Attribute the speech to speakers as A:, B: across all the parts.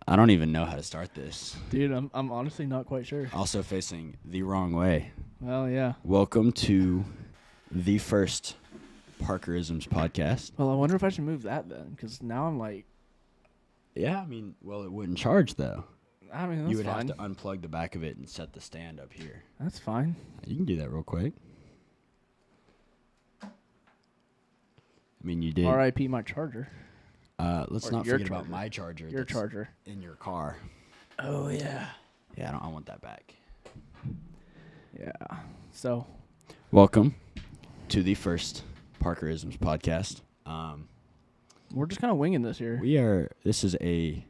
A: I don't even know how to start this.
B: Dude, I'm honestly not quite sure.
A: Also facing the wrong way.
B: Well, yeah.
A: Welcome to the first Parkerisms podcast.
B: Well, I wonder if I should move that then, because now I'm like...
A: Yeah, I mean, well, it wouldn't charge, though.
B: I mean, that's
A: You would
B: fine.
A: have to unplug the back of it and set the stand up here.
B: That's fine.
A: You can do that real quick. I mean, you did.
B: R.I.P. my charger.
A: Let's
B: Or
A: not
B: your
A: forget about
B: charger.
A: my charger.
B: Your
A: that's
B: charger.
A: in your car.
B: Oh, yeah.
A: Yeah, I want that back.
B: Yeah. So...
A: Welcome to the first Parkerisms podcast.
B: We're just kind of winging this here.
A: This is a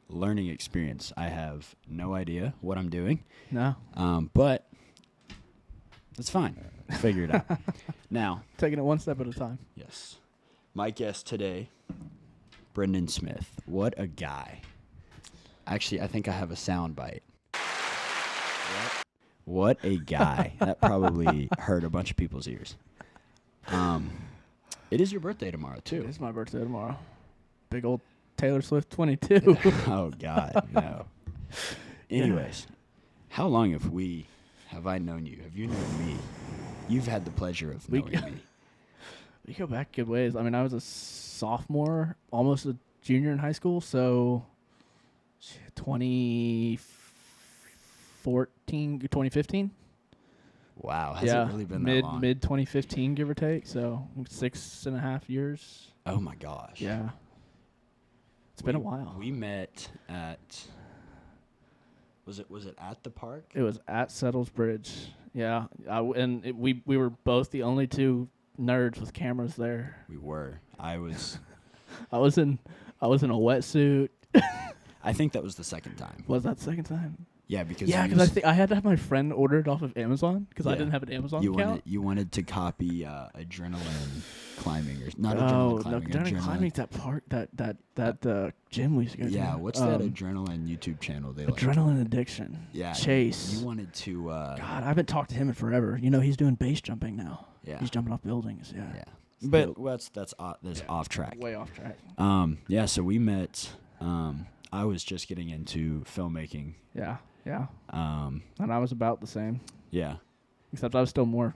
A: learning experience. I have no idea what I'm doing.
B: No.
A: But it's fine. Figure it out. Now.
B: Taking it one step at a time.
A: Yes. My guest today, Brenden Smith. What a guy. Actually, I think I have a sound bite. What a guy. That probably hurt a bunch of people's ears. It is your birthday tomorrow, too.
B: It's my birthday tomorrow. Big old Taylor Swift 22.
A: Oh, God, no. Anyways, how long have I known you? Have you known me? You've had the pleasure of knowing me.
B: We go back good ways. I mean, I was a sophomore, almost a junior in high school, so 2015.
A: Wow, has it really been that long?
B: Mid 2015, give or take. So 6.5 years.
A: Oh my gosh.
B: Yeah, it's been a while.
A: We met at. Was it at the park?
B: It was at Settles Bridge. Yeah, we were both the only two nerds with cameras there.
A: We were. I was.
B: I was in a wetsuit.
A: I think that was the second time.
B: Was that the second time?
A: Yeah, because
B: I think I had to have my friend order it off of Amazon because I didn't have an Amazon account.
A: You wanted to copy adrenaline climbing or not
B: adrenaline
A: climbing.
B: No, adrenaline climbing that park that gym we used to go to.
A: Yeah, what's that adrenaline YouTube channel they like?
B: Adrenaline Addiction.
A: Yeah,
B: Chase.
A: You wanted to.
B: God, I haven't talked to him in forever. You know, he's doing base jumping now.
A: Yeah,
B: he's jumping off buildings. Yeah.
A: Yeah, but that's off track.
B: Way off track.
A: Yeah. So we met. I was just getting into filmmaking.
B: Yeah. Yeah. And I was about the same.
A: Yeah.
B: Except I was still more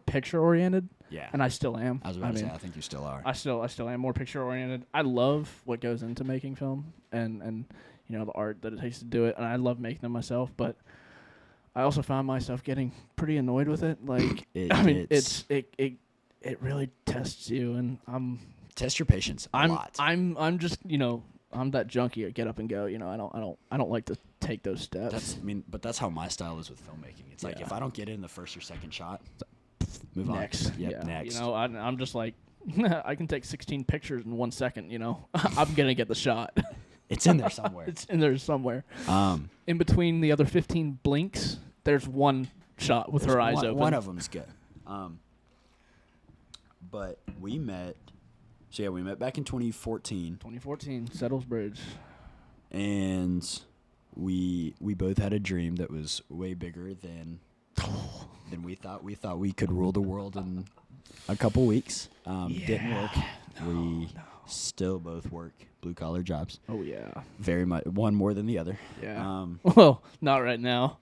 B: picture oriented.
A: Yeah.
B: And I still am.
A: I was about to say I think you still are.
B: I still am more picture oriented. I love what goes into making film and you know the art that it takes to do it, and I love making them myself, but I also found myself getting pretty annoyed with it. Like it really tests you, and
A: test your patience a lot.
B: I'm just, you know, I'm that junkie at get up and go. You know, I don't like to take those steps.
A: But that's how my style is with filmmaking. It's like if I don't get it in the first or second shot, move
B: next.
A: on. Yep, next.
B: You know, I'm just like I can take 16 pictures in 1 second. You know, I'm gonna get the shot.
A: It's in there somewhere.
B: It's in there somewhere. In between the other 15 blinks, there's one shot with her eyes open.
A: One of them's good. But we met. So yeah, we met back in 2014.
B: 2014, Settles Bridge.
A: And we both had a dream that was way bigger than we thought. We thought we could rule the world in a couple weeks. Didn't work. We still both work blue-collar jobs.
B: Oh, yeah.
A: Very much. One more than the other.
B: Yeah. Well, not right now.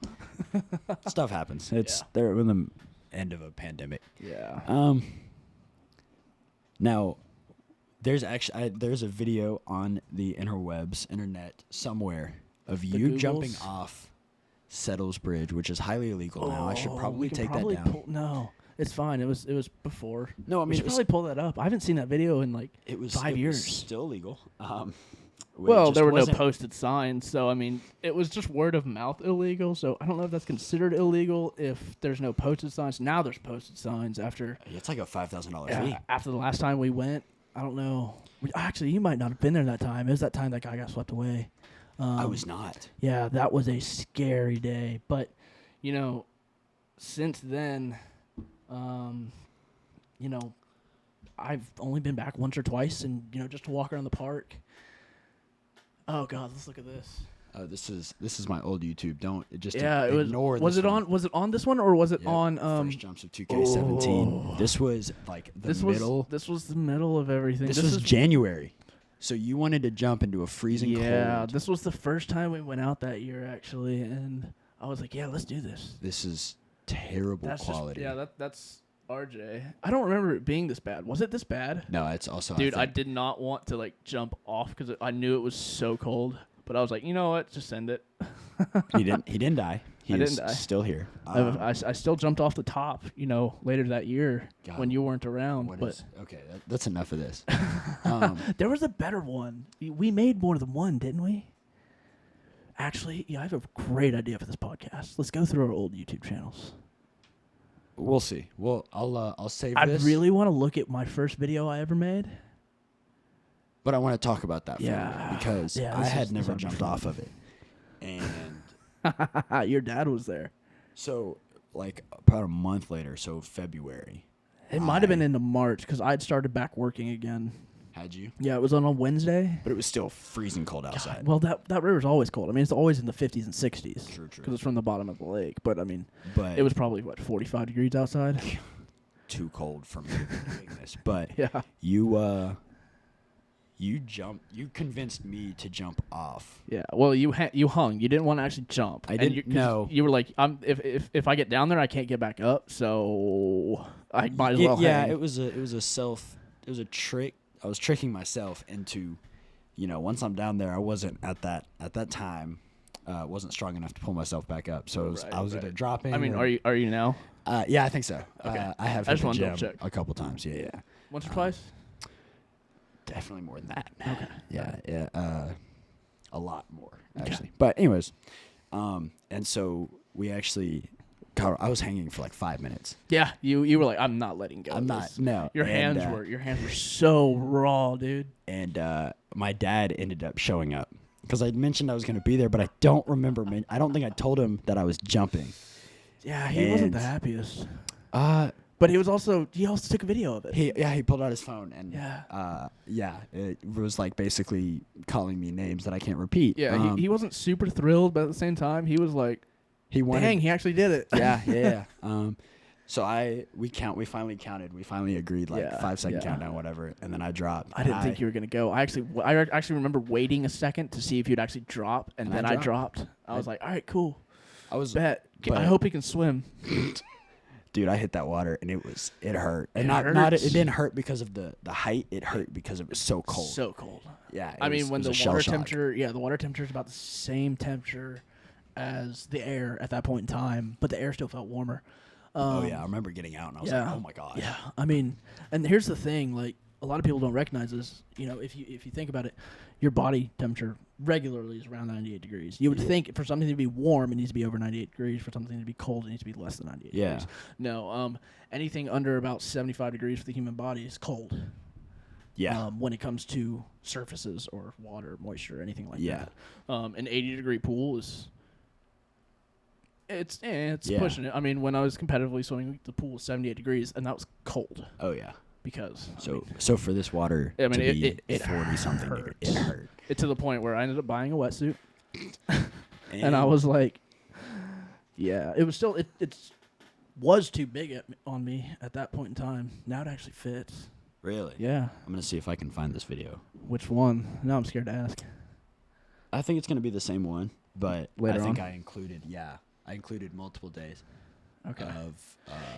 A: Stuff happens. They're in the end of a pandemic.
B: Yeah.
A: Now, there's a video on the internet somewhere of you jumping off Settles Bridge, which is highly illegal now. I should probably take that down.
B: No, it's fine. It was before.
A: No, I mean,
B: we should probably pull that up. I haven't seen that video in like 5 years.
A: It was still illegal.
B: Well, there were no posted signs, so I mean, it was just word of mouth illegal. So I don't know if that's considered illegal if there's no posted signs. Now there's posted signs after.
A: It's like a $5,000 fee.
B: After the last time we went, I don't know. Actually, you might not have been there that time. It was that time that guy got swept away.
A: I was not.
B: Yeah, that was a scary day. But, you know, since then, you know, I've only been back once or twice, and you know, just to walk around the park. Oh God, let's look at this.
A: This is my old YouTube. Don't just
B: ignore
A: this.
B: Was it on this one or was it on
A: first jumps of 2K17? This was like the middle.
B: This was the middle of everything.
A: This was January. So you wanted to jump into a freezing cold.
B: Yeah, this was the first time we went out that year, actually, and I was like, yeah, let's do this.
A: This is terrible quality.
B: That's RJ. I don't remember it being this bad. Was it this bad?
A: No, it's also...
B: Dude, I did not want to, like, jump off because I knew it was so cold. But I was like, you know what? Just send it.
A: He didn't die. He is still here.
B: I still jumped off the top, later that year when you weren't around.
A: Okay, that's enough of this.
B: There was a better one. We made more than one, didn't we? Actually, I have a great idea for this podcast. Let's go through our old YouTube channels.
A: We'll see. Well, I'll save this.
B: I really want to look at my first video I ever made.
A: But I want to talk about that for you because I had never jumped off of it. And
B: your dad was there.
A: So, like, about a month later, so February.
B: It might have been into March because I'd started back working again.
A: Had you?
B: Yeah, it was on a Wednesday.
A: But it was still freezing cold outside.
B: God, well, that river's always cold. I mean, it's always in the 50s and 60s.
A: True.
B: Because it's from the bottom of the lake. But, I mean, it was probably, 45 degrees outside?
A: Too cold for me to be doing this. But
B: yeah.
A: You convinced me to jump off.
B: Yeah. Well, you hung. You didn't want to actually jump.
A: I didn't. No.
B: You were like, if I get down there, I can't get back up. So I might as well.
A: Yeah.
B: Hang.
A: It was a trick. I was tricking myself into, once I'm down there, I wasn't at that time, wasn't strong enough to pull myself back up. So I was either dropping.
B: I mean, are you now?
A: Yeah, I think so.
B: Okay.
A: I have.
B: I just
A: hit the
B: want to
A: gym a couple times. Yeah.
B: Once or twice.
A: Definitely more than that.
B: Okay.
A: Yeah. A lot more actually. Okay. But anyways, and so we actually, I was hanging for like 5 minutes.
B: Yeah, you were like, I'm not letting go.
A: I'm not. No.
B: Your hands were so raw, dude.
A: And my dad ended up showing up because I mentioned I was going to be there, but I don't remember. I don't think I told him that I was jumping.
B: Yeah, he wasn't the happiest. But he also took a video of it.
A: He pulled out his phone and it was like basically calling me names that I can't repeat.
B: Yeah, he wasn't super thrilled, but at the same time he was like, dang, he actually did it.
A: Yeah. So we finally counted. We finally agreed 5-second countdown, whatever, and then I dropped.
B: I didn't think you were gonna go. I actually remember waiting a second to see if you'd actually drop, and then I dropped. I was like, all right, cool. I hope he can swim.
A: Dude, I hit that water and it hurt. And it didn't hurt because of the height. It hurt because it was so cold.
B: So cold.
A: Yeah.
B: I mean, when the water temperature is about the same temperature as the air at that point in time, but the air still felt warmer.
A: I remember getting out and I was like, oh my god.
B: Yeah. I mean, and here's the thing, like a lot of people don't recognize this. If you think about it, your body temperature regularly is around 98 degrees. You would think for something to be warm, it needs to be over 98 degrees. For something to be cold, it needs to be less than 98 degrees. No, anything under about 75 degrees for the human body is cold.
A: Yeah.
B: When it comes to surfaces or water, moisture, anything like that. An 80-degree pool is... It's pushing it. I mean, when I was competitively swimming, the pool was 78 degrees, and that was cold.
A: Oh, yeah.
B: Because...
A: So for this water to be 40-something, it hurt.
B: It to the point where I ended up buying a wetsuit. And I was like... Yeah, it was still... It was too big on me at that point in time. Now it actually fits.
A: Really?
B: Yeah.
A: I'm going to see if I can find this video.
B: Which one? Now I'm scared to ask.
A: I think it's going to be the same one, but
B: Later
A: I think
B: on?
A: I included multiple days.
B: Okay.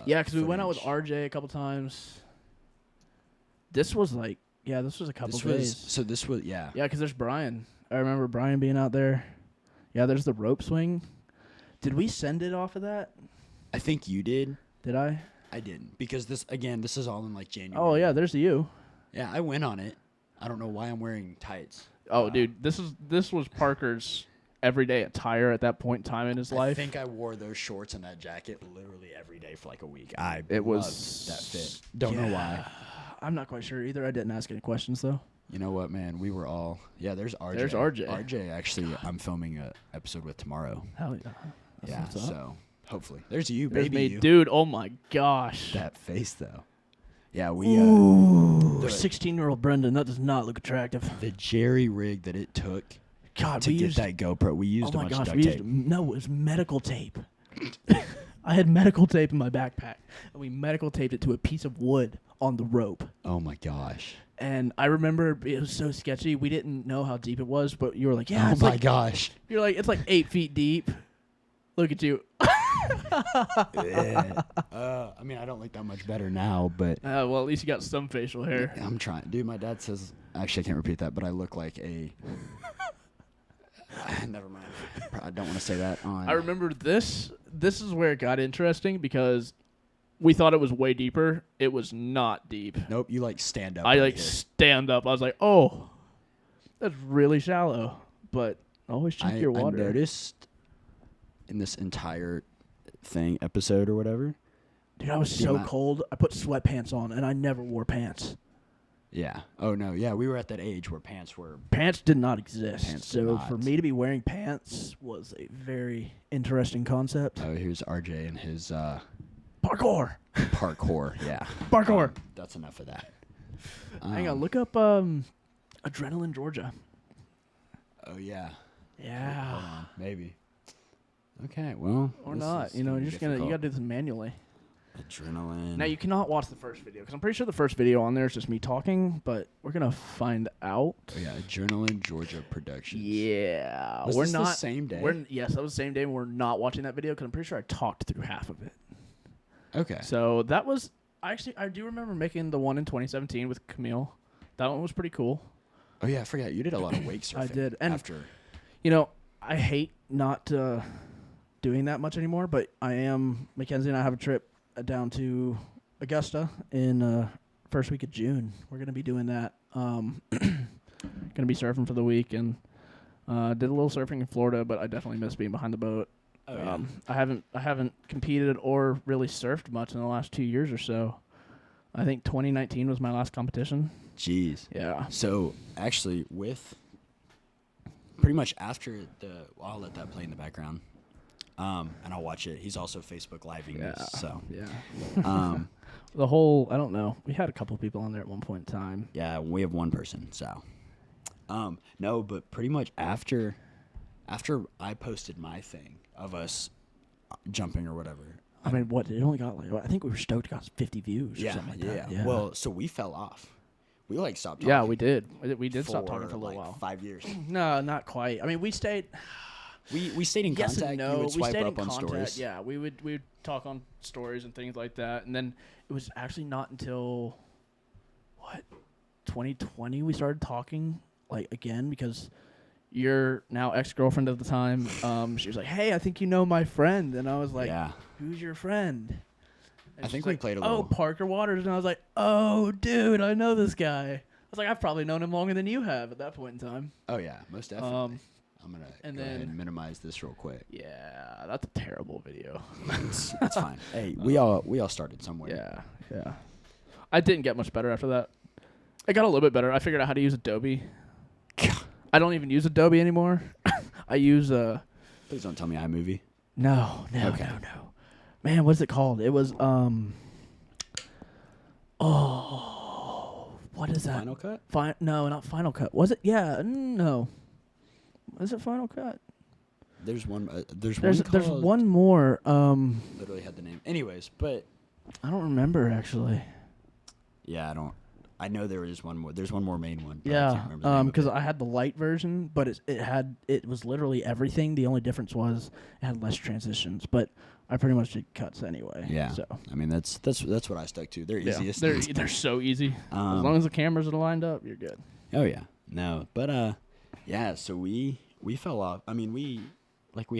A: Because
B: we went out with RJ a couple times. This was a couple days.
A: Yeah,
B: because there's Brian. I remember Brian being out there. Yeah, there's the rope swing. Did we send it off of that?
A: I think you did.
B: Did I?
A: I didn't, because this is all in like January.
B: Oh yeah, there's you.
A: Yeah, I went on it. I don't know why I'm wearing tights.
B: Oh, dude, this was Parker's everyday attire at that point in time in his life.
A: I think I wore those shorts and that jacket literally every day for like a week. Loved that fit. Don't know why.
B: I'm not quite sure either. I didn't ask any questions though.
A: You know what, man? We were all... Yeah, there's RJ.
B: There's RJ.
A: RJ, actually, I'm filming an episode with tomorrow.
B: Hell yeah.
A: Yeah, so hopefully. There's you,
B: There's
A: baby.
B: me.
A: You.
B: Dude, oh my gosh.
A: That face, though. Yeah, we...
B: Ooh, 16-year-old Brenden, that does not look attractive.
A: The jerry rig that it took to get that GoPro, we used a bunch of duct tape.
B: No, it was medical tape. I had medical tape in my backpack, and we medical taped it to a piece of wood on the rope.
A: Oh my gosh.
B: And I remember it was so sketchy. We didn't know how deep it was, but you were like, yeah.
A: Oh my gosh.
B: You're like, it's like 8 feet deep. Look at you.
A: Yeah. I mean, I don't look that much better now, but.
B: Well, at least you got some facial hair.
A: I'm trying. Dude, my dad says, actually, I can't repeat that, but I look like a. Never mind. I don't want to say that on.
B: I remember this. This is where it got interesting because we thought it was way deeper. It was not deep.
A: Nope, you like stand up.
B: I like stand up. I was like, oh, that's really shallow. But always check your water.
A: I noticed in this entire episode or whatever.
B: Dude, I was so cold. I put sweatpants on, and I never wore pants.
A: Yeah. Oh, no. Yeah, we were at that age where pants were...
B: Pants did not exist. So for me to be wearing pants was a very interesting concept.
A: Oh, here's RJ and his...
B: Parkour.
A: Parkour, yeah.
B: Parkour.
A: That's enough of that.
B: Hang on, look up Adrenaline, Georgia.
A: Oh, yeah.
B: Yeah.
A: Hold on, maybe. Okay, well...
B: Or not. You know, you got to do this manually.
A: Adrenaline.
B: Now, you cannot watch the first video, because I'm pretty sure the first video on there is just me talking, but we're going to find out.
A: Oh, yeah, Adrenaline, Georgia Productions.
B: Yeah.
A: Was this the same day?
B: Yes, that was the same day, and we're not watching that video, because I'm pretty sure I talked through half of it.
A: Okay.
B: So, that was... Actually, I do remember making the one in 2017 with Camille. That one was pretty cool.
A: Oh, yeah, I forgot. You did a lot of wake surfing.
B: I did. And,
A: after.
B: You know, I hate not doing that much anymore, but Mackenzie and I have a trip down to Augusta in first week of June. We're going to be doing that. Going to be surfing for the week, and did a little surfing in Florida, but I definitely miss being behind the boat.
A: Oh, yeah.
B: I haven't competed or really surfed much in the last 2 years or so. I think 2019 was my last competition.
A: Jeez.
B: Yeah.
A: So, actually, with pretty much after I'll let that play in the background. And I'll watch it. He's also Facebook Living this, so.
B: Yeah. I don't know. We had a couple people on there at one point in time.
A: Yeah, we have one person, so. No, but pretty much after I posted my thing of us jumping or whatever.
B: I mean, what? It only got I think we were stoked it got 50 views or something like that. Yeah.
A: Well, so we fell off. We stopped talking.
B: Yeah, we did. We did stop talking for a little while.
A: 5 years.
B: No, not quite. I mean, we stayed...
A: We stayed in contact.
B: And no.
A: You would swipe up on
B: contact.
A: stories.
B: Yeah, we would talk on stories and things like that. And then it was actually not until 2020 we started talking again, because your now ex-girlfriend at the time, she was like, "Hey, I think you know my friend," and I was like,
A: "Yeah,
B: who's your friend?" And
A: I think we played a little.
B: Oh, Parker Waters, and I was like, "Oh, dude, I know this guy." I was like, "I've probably known him longer than you have at that point in time."
A: Oh yeah, most definitely. I'm gonna go ahead and minimize this real quick.
B: Yeah, that's a terrible video.
A: That's fine. Hey, we all started somewhere.
B: Yeah. I didn't get much better after that. I got a little bit better. I figured out how to use Adobe. I don't even use Adobe anymore. I use
A: Please don't tell me iMovie.
B: No. Man, what's it called? It was what is that?
A: Final Cut?
B: No, not Final Cut. Was it? Yeah, no. Is it Final Cut?
A: There's one. There's
B: one more.
A: Literally had the name. Anyways, but
B: I don't remember actually.
A: Yeah, I don't. I know there was one more. There's one more main one.
B: Yeah, because I had the light version, but it was literally everything. The only difference was it had less transitions, but I pretty much did cuts anyway.
A: Yeah.
B: So
A: I mean that's what I stuck to. They're easiest.
B: They're so easy. As long as the cameras are lined up, you're good.
A: Oh yeah. No, but yeah. So we fell off. I mean we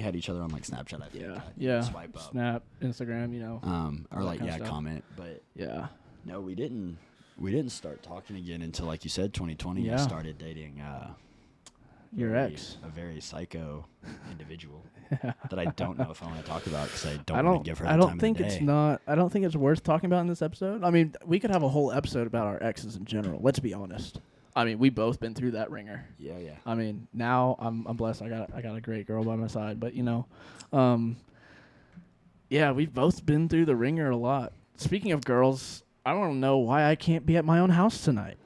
A: had each other on Snapchat. I think.
B: Yeah.
A: Swipe up.
B: Snap, Instagram.
A: Or comment. But
B: yeah.
A: No, we didn't. We didn't start talking again until, like you said, 2020.
B: Yeah.
A: I started dating
B: your ex,
A: a very psycho individual that I don't know if I want to talk about because I don't want to give her the time of the day.
B: I don't think it's worth talking about in this episode. I mean, we could have a whole episode about our exes in general. Let's be honest. I mean, we both been through that ringer.
A: Yeah.
B: I mean, now I'm blessed. I got a great girl by my side, but yeah, we've both been through the ringer a lot. Speaking of girls, I don't know why I can't be at my own house tonight.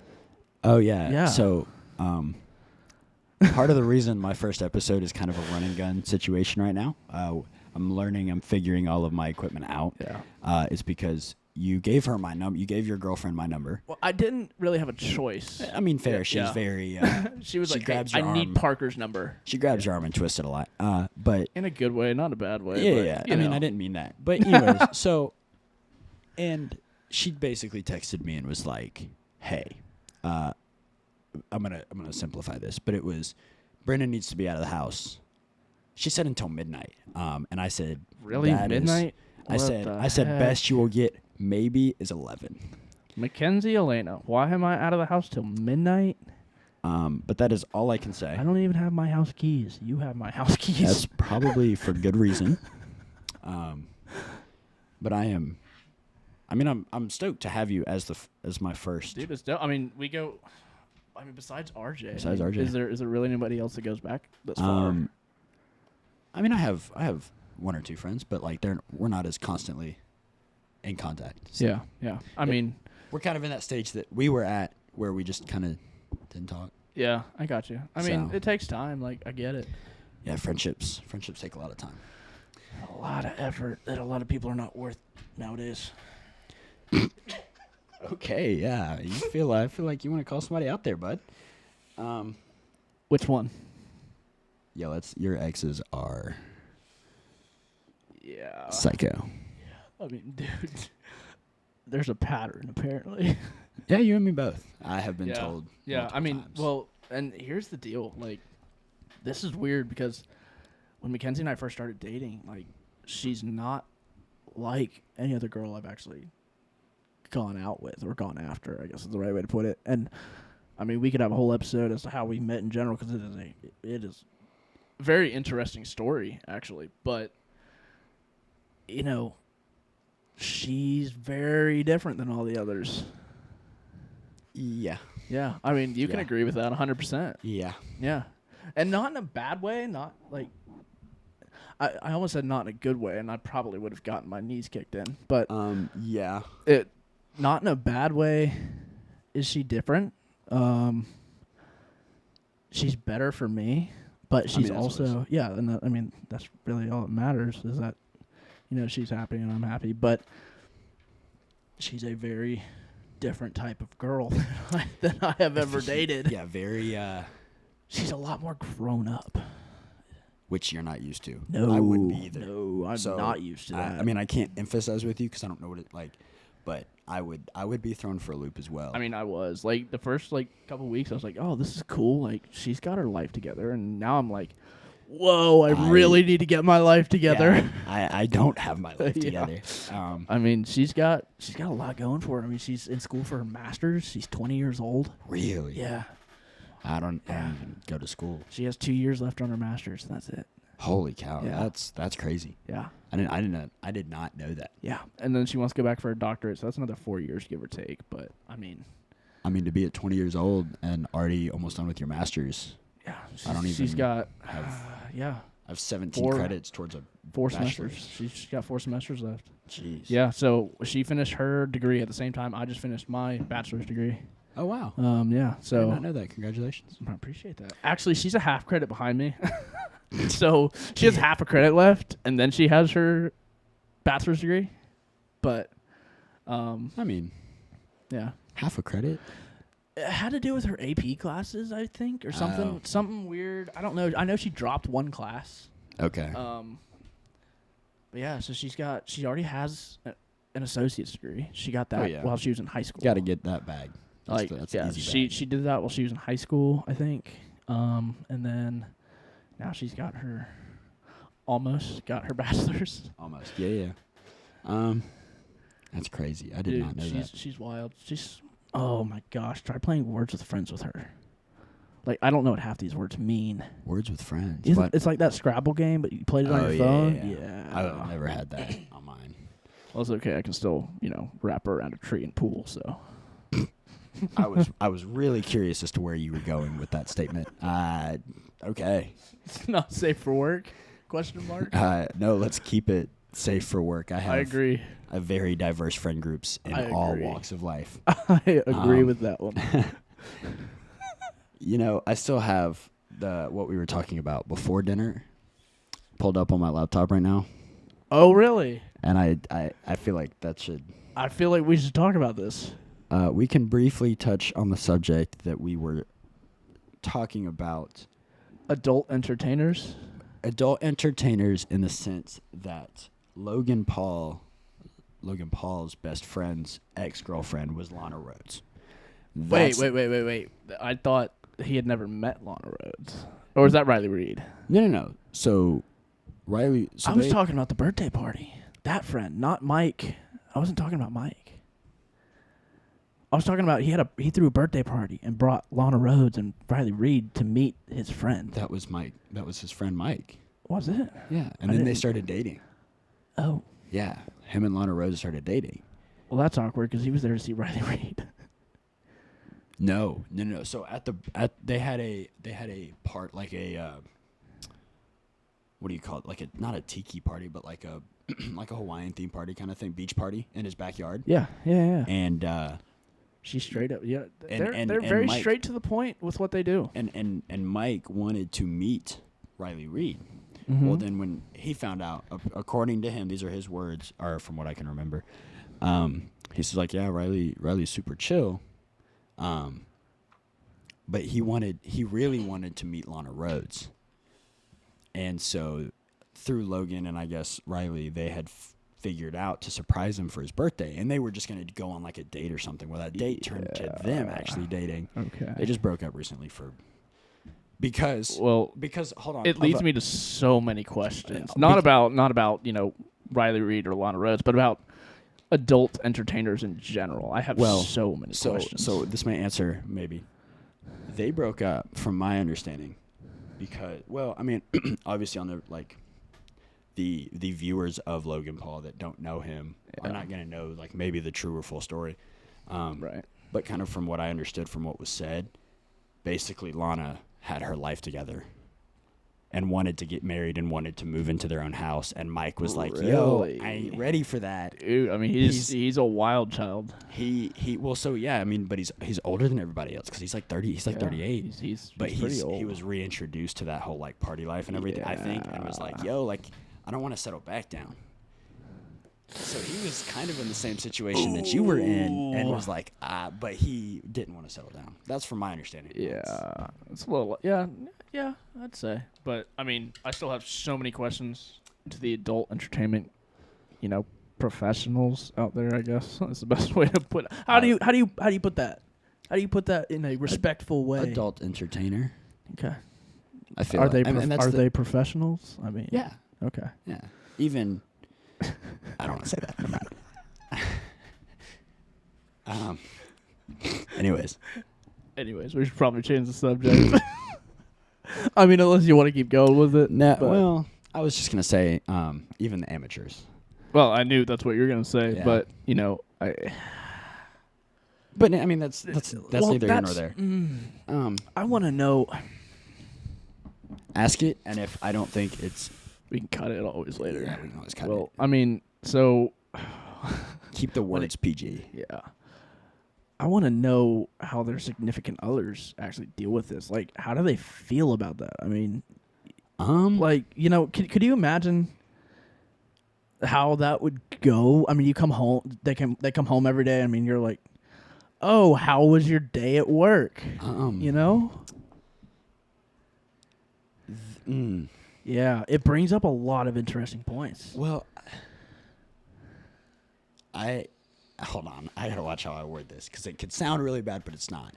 A: Oh, yeah.
B: Yeah.
A: So, part of the reason my first episode is kind of a run and gun situation right now, I'm figuring all of my equipment out.
B: Yeah.
A: Is because you gave her my number. You gave your girlfriend my number.
B: Well, I didn't really have a choice.
A: I mean, fair.
B: Yeah,
A: She's
B: yeah.
A: very.
B: She was
A: she
B: like,
A: grabs
B: hey,
A: your
B: I need
A: arm.
B: Parker's number.
A: She grabs your arm and twists it a lot. But
B: In a good way, not a bad way.
A: yeah,
B: but,
A: yeah.
B: you
A: I mean,
B: know.
A: I didn't mean that. But anyways, so, and she basically texted me and was like, "Hey, I'm gonna simplify this, but it was, Brenden needs to be out of the house." She said until midnight. And I said,
B: Really?
A: "That is-"
B: Midnight?
A: I said, best you will get maybe is 11.
B: Mackenzie Elena, why am I out of the house till midnight?
A: But that is all I can say.
B: I don't even have my house keys. You have my house keys.
A: That's probably for good reason. But I'm stoked to have you as as my first.
B: Dude, it's dope. I mean, besides RJ.
A: Besides RJ.
B: Is there really anybody else that goes back that's far?
A: I mean, I have one or two friends, but like we're not as constantly in contact. So
B: Yeah. I mean,
A: we're kind of in that stage that we were at where we just kind of didn't talk.
B: yeah, I got you. I mean,
A: So-
B: it takes time. Like, I get it.
A: Yeah, friendships take a lot of time.
B: A lot of effort that a lot of people are not worth nowadays.
A: Okay, yeah. I feel like you want to call somebody out there, bud.
B: Which one?
A: Yeah, your exes are
B: Yeah.
A: psycho.
B: I mean, dude, there's a pattern apparently.
A: Yeah, you and me both. I have been told.
B: Yeah, I
A: multiple
B: mean,
A: times.
B: well, and here's the deal. Like, this is weird because when Mackenzie and I first started dating, like, she's not like any other girl I've actually gone out with or gone after, I guess is the right way to put it. And, I mean, we could have a whole episode as to how we met in general because it is a very interesting story, actually. But, you know, she's very different than all the others.
A: Yeah.
B: Yeah, I mean, you can
A: Yeah.
B: agree with that 100%.
A: Yeah.
B: Yeah, and not in a bad way, not like I almost said not in a good way, and I probably would have gotten my knees kicked in, but
A: Yeah.
B: it not in a bad way. Is she different? She's better for me, but she's
A: mean, that's what it
B: also and I mean that's really all that matters is that she's happy and I'm happy, but she's a very different type of girl than I have ever dated.
A: Yeah, very.
B: She's a lot more grown up.
A: Which you're not used to.
B: No,
A: I wouldn't be either.
B: No, I'm
A: So,
B: not used to that.
A: I mean, I can't emphasize with you because I don't know what it like, but I would be thrown for a loop as well.
B: I mean, I was like the first couple weeks. I was like, oh, this is cool. Like she's got her life together, and now I'm like, whoa, I really need to get my life together.
A: Yeah, I don't have my life
B: Yeah.
A: together.
B: I mean, she's got a lot going for her. I mean, she's in school for her master's. She's 20 years old.
A: Really?
B: Yeah.
A: I don't even go to school.
B: She has 2 years left on her master's. And that's it.
A: Holy cow!
B: Yeah.
A: That's crazy.
B: Yeah.
A: I did not know that.
B: Yeah. And then she wants to go back for her doctorate, so that's another 4 years, give or take. But I mean,
A: to be at 20 years old and already almost done with your master's.
B: yeah.
A: I don't
B: She's
A: even
B: got
A: have.
B: yeah.
A: I have 17
B: 4
A: credits towards a
B: 4
A: bachelor's.
B: semesters. She's got 4 semesters left.
A: Jeez.
B: Yeah, so she finished her degree at the same time I just finished my bachelor's degree.
A: Oh wow.
B: Yeah,
A: I did
B: so
A: not know that. Congratulations.
B: I appreciate that. Actually, she's a half credit behind me. So she has half a credit left, and then she has her bachelor's degree. But,
A: I mean,
B: yeah.
A: half a credit.
B: It had to do with her AP classes, I think, or something.
A: Oh.
B: Something weird. I don't know. I know she dropped one class.
A: Okay.
B: But yeah, so she already has an associate's degree. She got that while she was in high school.
A: Got to get that bag. That's
B: yeah,
A: easy
B: she
A: bag.
B: she did that while she was in high school, I think. And then now she's got her almost got her bachelor's.
A: Almost. Yeah. That's crazy. I did not know that.
B: She's wild. Oh my gosh, try playing Words with Friends with her. Like, I don't know what half these words mean.
A: Words with friends.
B: It's like that Scrabble game, but you played it on your phone. Yeah.
A: I've never had that on mine.
B: Well, it's okay. I can still, wrap her around a tree and pool. So.
A: I was really curious as to where you were going with that statement. Okay.
B: It's not safe for work? Question mark.
A: No, let's keep it safe for work. I
B: agree.
A: A very diverse friend groups in all walks of life.
B: I agree with that one.
A: I still have what we were talking about before dinner pulled up on my laptop right now.
B: Oh, really?
A: And I feel like that should.
B: I feel like we should talk about this.
A: We can briefly touch on the subject that we were talking about.
B: Adult entertainers?
A: Adult entertainers in the sense that Logan Paul's best friend's ex-girlfriend was Lana Rhoades.
B: Wait. I thought he had never met Lana Rhoades. Or is that Riley Reid?
A: No. So, Riley... So
B: I was talking about the birthday party. That friend, not Mike. I wasn't talking about Mike. I was talking about he threw a birthday party and brought Lana Rhoades and Riley Reid to meet his friend.
A: That was Mike. That was his friend Mike.
B: Was it?
A: Yeah, and then they started dating.
B: Oh.
A: Yeah, him and Lana Rhoades started dating.
B: Well, that's awkward because he was there to see Riley Reid.
A: No. So they had a part like a what do you call it? Like not a tiki party, but like a like a Hawaiian theme party kind of thing, beach party in his backyard.
B: Yeah.
A: And
B: she's straight up. Yeah,
A: and
B: they're very
A: Mike,
B: straight to the point with what they do.
A: And Mike wanted to meet Riley Reid.
B: Mm-hmm.
A: Well, then when he found out, according to him, these are his words, or from what I can remember, he's like, yeah, Riley's super chill. But he really wanted to meet Lana Rhoades. And so through Logan and I guess Riley, they had figured out to surprise him for his birthday. And they were just going to go on like a date or something. Well, that date turned to them actually dating.
B: Okay.
A: They just broke up recently because hold on.
B: It leads me to so many questions. Not about Riley Reid or Lana Rhoades, but about adult entertainers in general. I have so many questions.
A: So this may answer maybe. They broke up, from my understanding, because obviously on the viewers of Logan Paul that don't know him are not going to know maybe the true or full story.
B: Right.
A: But kind of from what I understood from what was said, basically Lana had her life together and wanted to get married and wanted to move into their own house, and Mike was like, "Yo, I ain't ready for that."
B: Dude, I mean, he's a wild child.
A: But he's older than everybody else because he's like 30. He's like 38.
B: He's
A: pretty
B: old.
A: He was reintroduced to that whole party life and everything. I think, and was like, "Yo, I don't want to settle back down." So he was kind of in the same situation that you were in, and was like, but he didn't want to settle down. That's from my understanding.
B: Yeah, it's a little, yeah, I'd say. But I mean, I still have so many questions to the adult entertainment, professionals out there. I guess that's the best way to put it. How do you put that? How do you put that in a respectful way?
A: Adult entertainer.
B: Okay.
A: I feel.
B: Are they professionals? I mean.
A: Yeah.
B: Okay.
A: Yeah. Even. I don't want to say that. I'm not. Anyways,
B: we should probably change the subject. I mean, unless you want to keep going with it.
A: Well, I was just gonna say, even the amateurs.
B: Well, I knew that's what you were gonna say, but I.
A: But I mean, that's neither here nor there.
B: I want to know.
A: Ask it, and if I don't think it's.
B: We can cut it always later.
A: Yeah, we can always cut it.
B: Well, I mean, so...
A: Keep the words PG.
B: Yeah. I want to know how their significant others actually deal with this. How do they feel about that? I mean... could you imagine how that would go? I mean, you come home... They come home every day. I mean, you're like, oh, how was your day at work? Yeah, it brings up a lot of interesting points.
A: Well, hold on. I gotta watch how I word this because it could sound really bad, but it's not.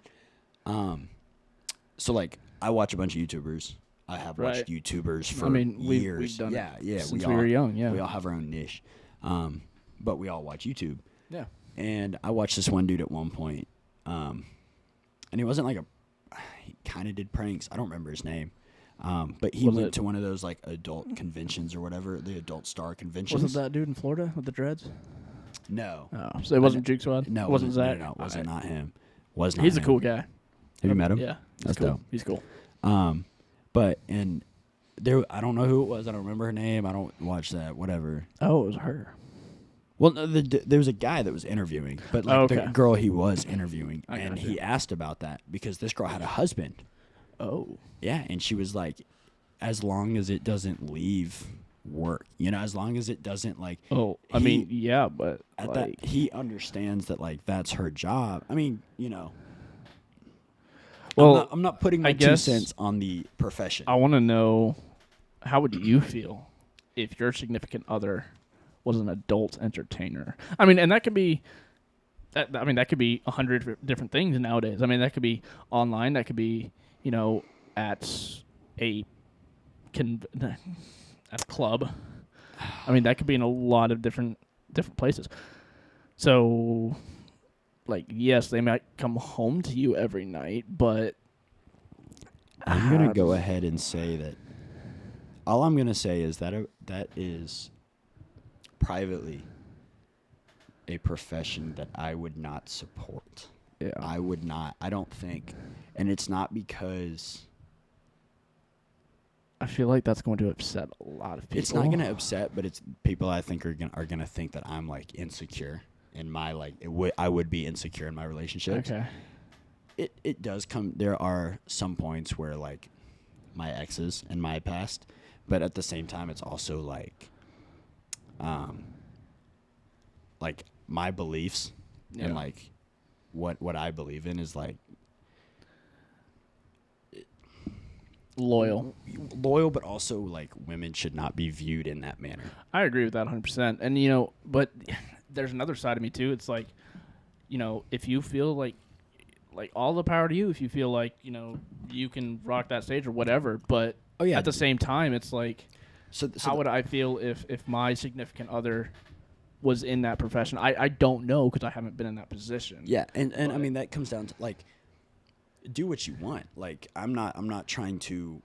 A: So I watch a bunch of YouTubers. I have watched YouTubers for years.
B: We've done
A: it
B: since we were young. Yeah,
A: we all have our own niche, but we all watch YouTube.
B: Yeah,
A: and I watched this one dude at one point, and he wasn't he kind of did pranks. I don't remember his name. But he went to one of those adult conventions or whatever, the adult star conventions.
B: Wasn't that dude in Florida with the dreads?
A: No.
B: Oh, so it wasn't Juke Squad?
A: No,
B: it wasn't Zach?
A: No, it wasn't not him. Was not
B: He's
A: him.
B: a cool guy.
A: Have you met him?
B: Yeah.
A: That's
B: cool.
A: dope.
B: He's cool.
A: But there, I don't know who it was. I don't remember her name. I don't watch that. Whatever.
B: Oh, it was her.
A: Well, no, there was a guy that was interviewing, but the girl he was interviewing, and he asked about that because this girl had a husband.
B: Oh.
A: Yeah, and she was like, as long as it doesn't leave work. You know, as long as it doesn't like.
B: Oh, I mean, yeah, but
A: at
B: like,
A: that, he understands that like that's her job. I mean, you know.
B: well,
A: I'm not putting my
B: I
A: 2
B: guess
A: cents on the profession.
B: I want to know, how would you feel if your significant other was an adult entertainer? I mean, and that could be. That could be 100 different things nowadays. I mean, that could be online. That could be, you know, at a at a club. I mean, that could be in a lot of different places. So, like, yes, they might come home to you every night, but
A: I'm going to go ahead and say that all I'm going to say is that that is privately a profession that I would not support.
B: Yeah.
A: I would not. I don't think. And it's not because
B: I feel like that's going to upset a lot of people.
A: it's not going to upset, but it's people I think are going to think that I'm like insecure in my like I would be insecure in my relationships.
B: Okay.
A: It does come. There are some points where like my exes in my past, but at the same time, it's also like my beliefs and like what I believe in is like
B: loyal,
A: but also like women should not be viewed in that manner.
B: I agree with that 100%. And you know, but there's another side of me too. It's like, you know, if you feel like all the power to you, if you feel like, you know, you can rock that stage or whatever, but at the same time, it's like, so how would I feel if my significant other was in that profession? I don't know, because I haven't been in that position.
A: Yeah, and I mean that comes down to like, do what you want. Like I'm not trying to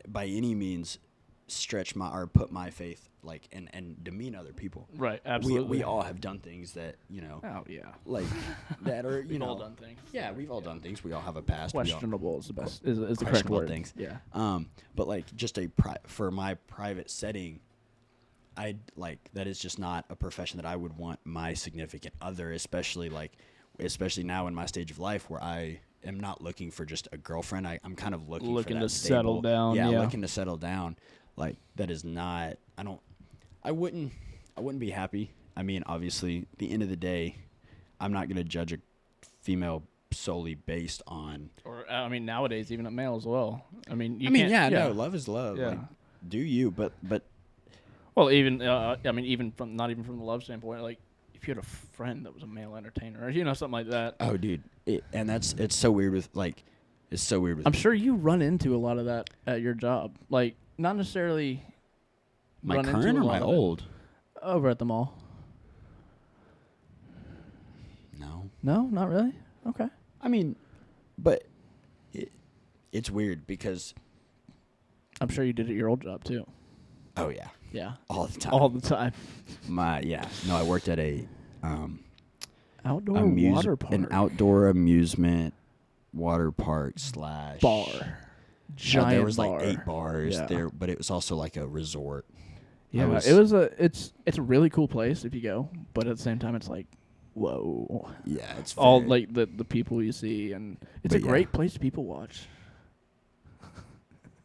A: by any means stretch my or put my faith like and demean other people.
B: Right, absolutely.
A: We all have done things that, you know.
B: Oh yeah.
A: Like that are
B: we've all done things.
A: Yeah, we've all done things. We all have a past.
B: Questionable is the best is the correct word.
A: Things.
B: Yeah.
A: But like just for my private setting, I'd like that is just not a profession that I would want my significant other, especially now in my stage of life where I am not looking for just a girlfriend. I'm kind of looking for that
B: to
A: stable,
B: settle down.
A: Yeah, looking to settle down. Like that is not. I wouldn't be happy. I mean, obviously, at the end of the day, I'm not going to judge a female solely based on.
B: Or I mean, nowadays even a male as well. I mean,
A: no, love is love.
B: Yeah.
A: Like, do you? But.
B: Well, even I mean, even from not even from the love standpoint, like if you had a friend that was a male entertainer, or you know, something like that.
A: Oh, dude, it's so weird with like, it's so weird with.
B: I'm sure you run into a lot of that at your job, like not necessarily.
A: My current or my old?
B: Over at the mall. No, not really. Okay.
A: I mean, but it's weird because
B: I'm sure you did at your old job too.
A: Oh yeah.
B: Yeah.
A: All the time.
B: All the time.
A: No, I worked at a
B: outdoor water park.
A: An outdoor amusement water park /
B: bar. Giant
A: there was
B: bar.
A: like 8 bars there, but it was also like a resort.
B: Yeah, it's a really cool place if you go, but at the same time it's like, whoa.
A: Yeah, it's
B: all like the people you see, and it's a great place to people watch.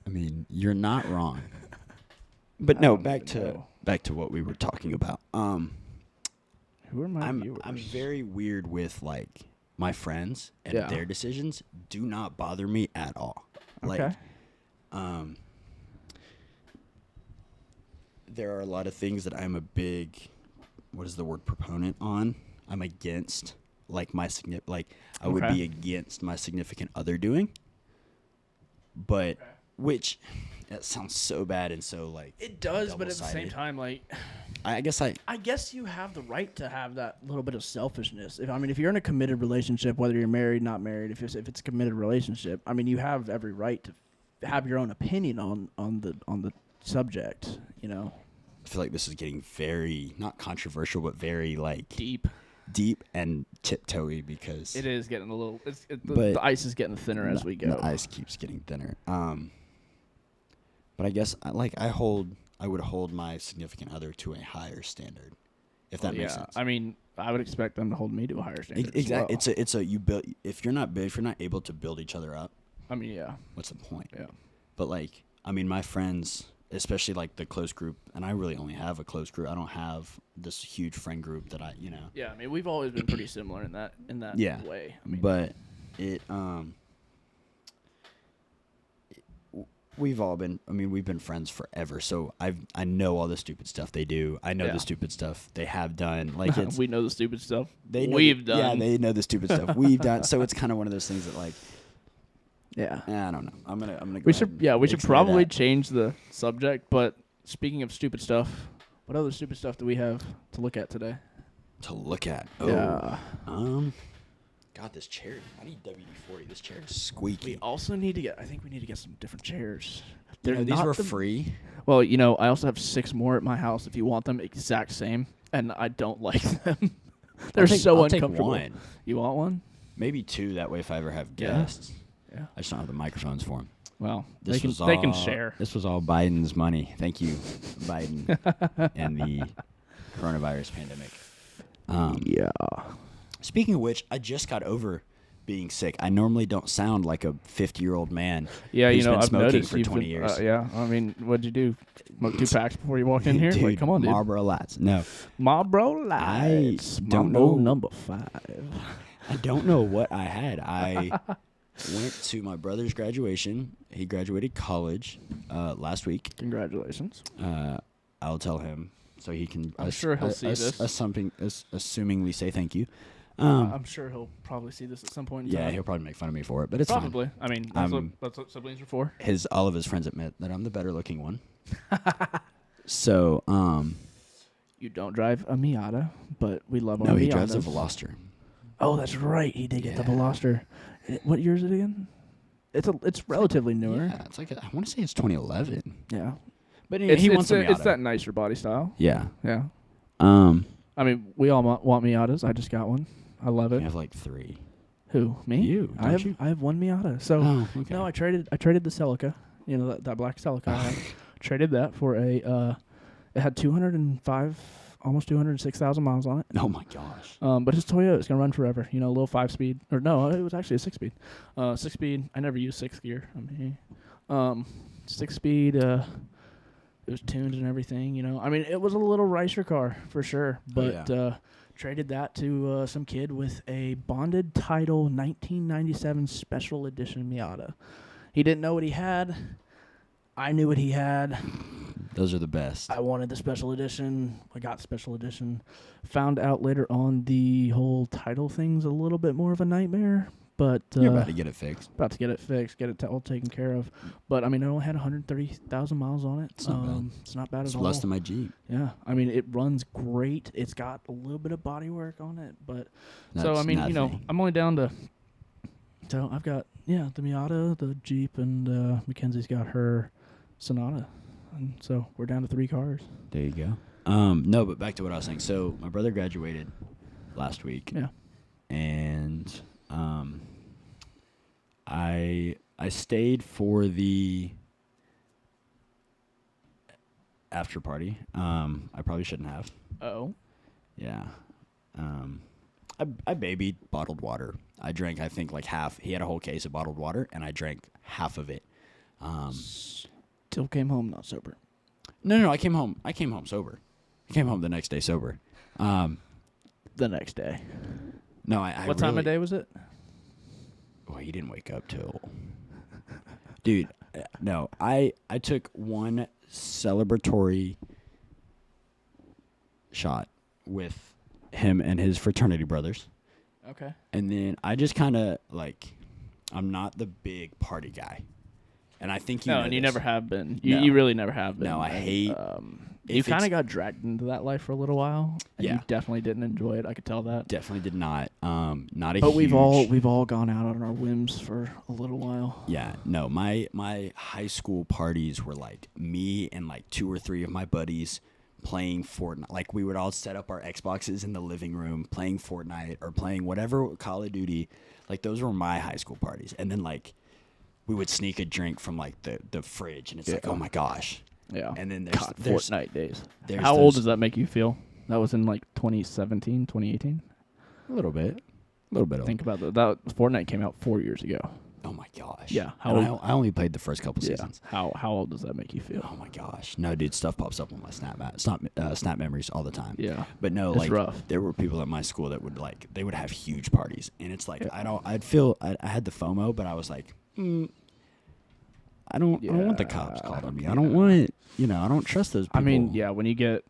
A: I mean, you're not wrong. But no, back to what we were talking about.
B: Who are my viewers?
A: I'm very weird with like my friends and their decisions do not bother me at all.
B: Okay.
A: Like, there are a lot of things that I'm a big, what is the word, proponent on. I'm against, like I would be against my significant other doing. But which that sounds so bad and so like
B: it does, but at the same time, like
A: I
B: guess you have the right to have that little bit of selfishness. If you're in a committed relationship, whether you're married, not married, if it's a committed relationship, I mean, you have every right to have your own opinion on the subject. You know,
A: I feel like this is getting very not controversial, but very like
B: deep
A: and tiptoey because
B: it is getting a little. The ice is getting thinner as we go.
A: The ice keeps getting thinner. But I guess I would hold my significant other to a higher standard, if that makes sense.
B: I mean, I would expect them to hold me to a higher standard.
A: Exactly.
B: As well.
A: It's a you build if you're not able to build each other up.
B: I mean, yeah.
A: What's the point?
B: Yeah.
A: But like, I mean, my friends especially like the close group, and I really only have a close group. I don't have this huge friend group that
B: Yeah, I mean, we've always been pretty similar in that
A: yeah.
B: way. I mean,
A: But we've been friends forever. So I know all the stupid stuff they do. I know the stupid stuff they have done. Like
B: we know the stupid stuff
A: we've
B: done.
A: Yeah, they know the stupid stuff we've done. So it's kind of one of those things that like.
B: Yeah.
A: I don't know. I'm gonna go.
B: We should probably change the subject. But speaking of stupid stuff, what other stupid stuff do we have to look at today?
A: To look at. Oh.
B: Yeah.
A: God, this chair. I need WD-40. This chair is squeaky.
B: We also need to get. I think we need to get some different chairs.
A: These were free.
B: Well, I also have 6 more at my house. If you want them, exact same, and I don't like them. They're
A: I'll
B: uncomfortable.
A: Take one.
B: You want one?
A: Maybe 2. That way, if I ever have guests.
B: Yeah.
A: I just don't have the microphones for them.
B: Well, they can share.
A: This was all Biden's money. Thank you, Biden, and the coronavirus pandemic.
B: Yeah.
A: Speaking of which, I just got over being sick. I normally don't sound like a 50-year-old man.
B: Yeah,
A: who's been
B: I've
A: smoking
B: noticed
A: for 20 years.
B: Yeah, I mean, what'd you do? Smoke 2 packs before you walked in here?
A: Dude,
B: like, come on, dude.
A: Marlboro Lights. No.
B: Marlboro Lights.
A: I don't
B: Mambo
A: know.
B: number 5.
A: I don't know what I had. I went to my brother's graduation. He graduated college last week.
B: Congratulations.
A: I'll tell him so he can.
B: I'm sure he'll see this.
A: Assumingly say thank you.
B: I'm sure he'll probably see this at some point in time.
A: Yeah, he'll probably make fun of me for it, but it's
B: probably.
A: fine.
B: I mean, that's what siblings are for.
A: All of his friends admit that I'm the better looking one. So,
B: you don't drive a Miata, but we love our
A: no,
B: Miatas.
A: he drives a Veloster.
B: Oh, that's right. He did get the Veloster. What year is it again? It's relatively newer.
A: Yeah, it's like I want to say it's 2011.
B: Yeah,
A: but he wants a Miata.
B: It's that nicer body style.
A: Yeah.
B: Yeah. I mean, we all want Miatas. I just got one. I love it.
A: I have like 3.
B: Who? Me?
A: You?
B: I have one Miata. So
A: okay.
B: no, I traded the Celica. That black Celica. I traded that for a. It had 205, almost 206,000 miles on it.
A: Oh my gosh.
B: But it's Toyota. It's gonna run forever. A little 5-speed. Or no, it was actually a 6-speed. 6-speed. I never used 6th gear. 6-speed. It was tuned and everything. I mean, it was a little ricer car for sure. But traded that to some kid with a bonded title 1997 special edition Miata. He didn't know what he had. I knew what he had.
A: Those are the best.
B: I wanted the special edition. I got special edition. Found out later on the whole title thing's a little bit more of a nightmare. But
A: you're about to get it fixed.
B: Get it all taken care of. But I mean, it only had 130,000 miles on it.
A: It's not bad.
B: It's not bad at all.
A: It's less than my Jeep.
B: Yeah, I mean, it runs great. It's got a little bit of body work on it, but
A: That's
B: so I mean,
A: nothing.
B: I'm only down to. So I've got the Miata, the Jeep, and Mackenzie's got her Sonata, and so we're down to 3 cars.
A: There you go. No, but back to what I was saying. So my brother graduated last week.
B: Yeah,
A: and I stayed for the after party. I probably shouldn't have.
B: Oh.
A: Yeah. I babied bottled water. I drank, I think, like half. He had a whole case of bottled water, and I drank half of it.
B: Still came home not sober.
A: No. I came home sober. I came home the next day sober.
B: The next day.
A: No,
B: what time of day was it?
A: Well, he didn't wake up till. Dude, no. I took one celebratory shot with him and his fraternity brothers.
B: Okay.
A: And then I just kind of I'm not the big party guy. And I think
B: and you never have been. You really never have been.
A: No, I hate.
B: You kind of got dragged into that life for a little while. And
A: Yeah.
B: You definitely didn't enjoy it. I could tell that.
A: Definitely did not. Not a.
B: But
A: huge,
B: we've all gone out on our whims for a little while.
A: Yeah. No. My high school parties were like me and like 2 or 3 of my buddies playing Fortnite. Like we would all set up our Xboxes in the living room, playing Fortnite or playing whatever Call of Duty. Like those were my high school parties. And then we would sneak a drink from like the fridge, and it's like, oh my gosh.
B: Yeah.
A: And then there's
B: Fortnite days.
A: There's
B: How old does that make you feel? That was in like 2017, 2018?
A: A little bit old.
B: Think about that. Fortnite came out 4 years ago.
A: Oh my gosh.
B: Yeah.
A: I only played the first couple
B: Yeah.
A: seasons.
B: How old does that make you feel?
A: Oh my gosh. No, dude, stuff pops up on my Snap memories all the time.
B: Yeah.
A: But no,
B: It's
A: like
B: rough.
A: there were people at my school that would they would have huge parties, and it's like I had the FOMO, but I was like, I don't want the cops called on me. I don't want I don't trust those people.
B: I mean, yeah, when you get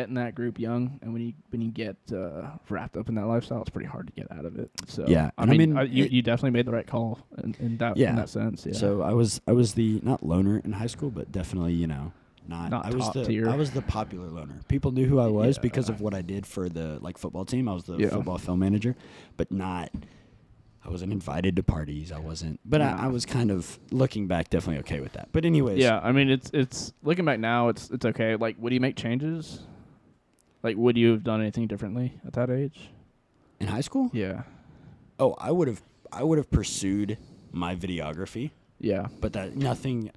B: in that group young, and when you get wrapped up in that lifestyle, it's pretty hard to get out of it. So
A: yeah,
B: I mean, you definitely made the right call in that sense. Yeah.
A: So I was the not loner in high school, but definitely not I was
B: top
A: the
B: tier.
A: I was the popular loner. People knew who I was
B: Yeah.
A: because of what I did for the football team. I was the
B: Yeah.
A: football film manager, but I wasn't invited to parties. I wasn't, but
B: Nah.
A: I was kind of looking back, definitely okay with that. But anyways,
B: Yeah, I mean, it's looking back now, it's okay. Like, would you make changes? Like, would you have done anything differently at that age?
A: in high school,
B: Yeah.
A: oh, I would have pursued my videography,
B: Yeah.
A: but that nothing.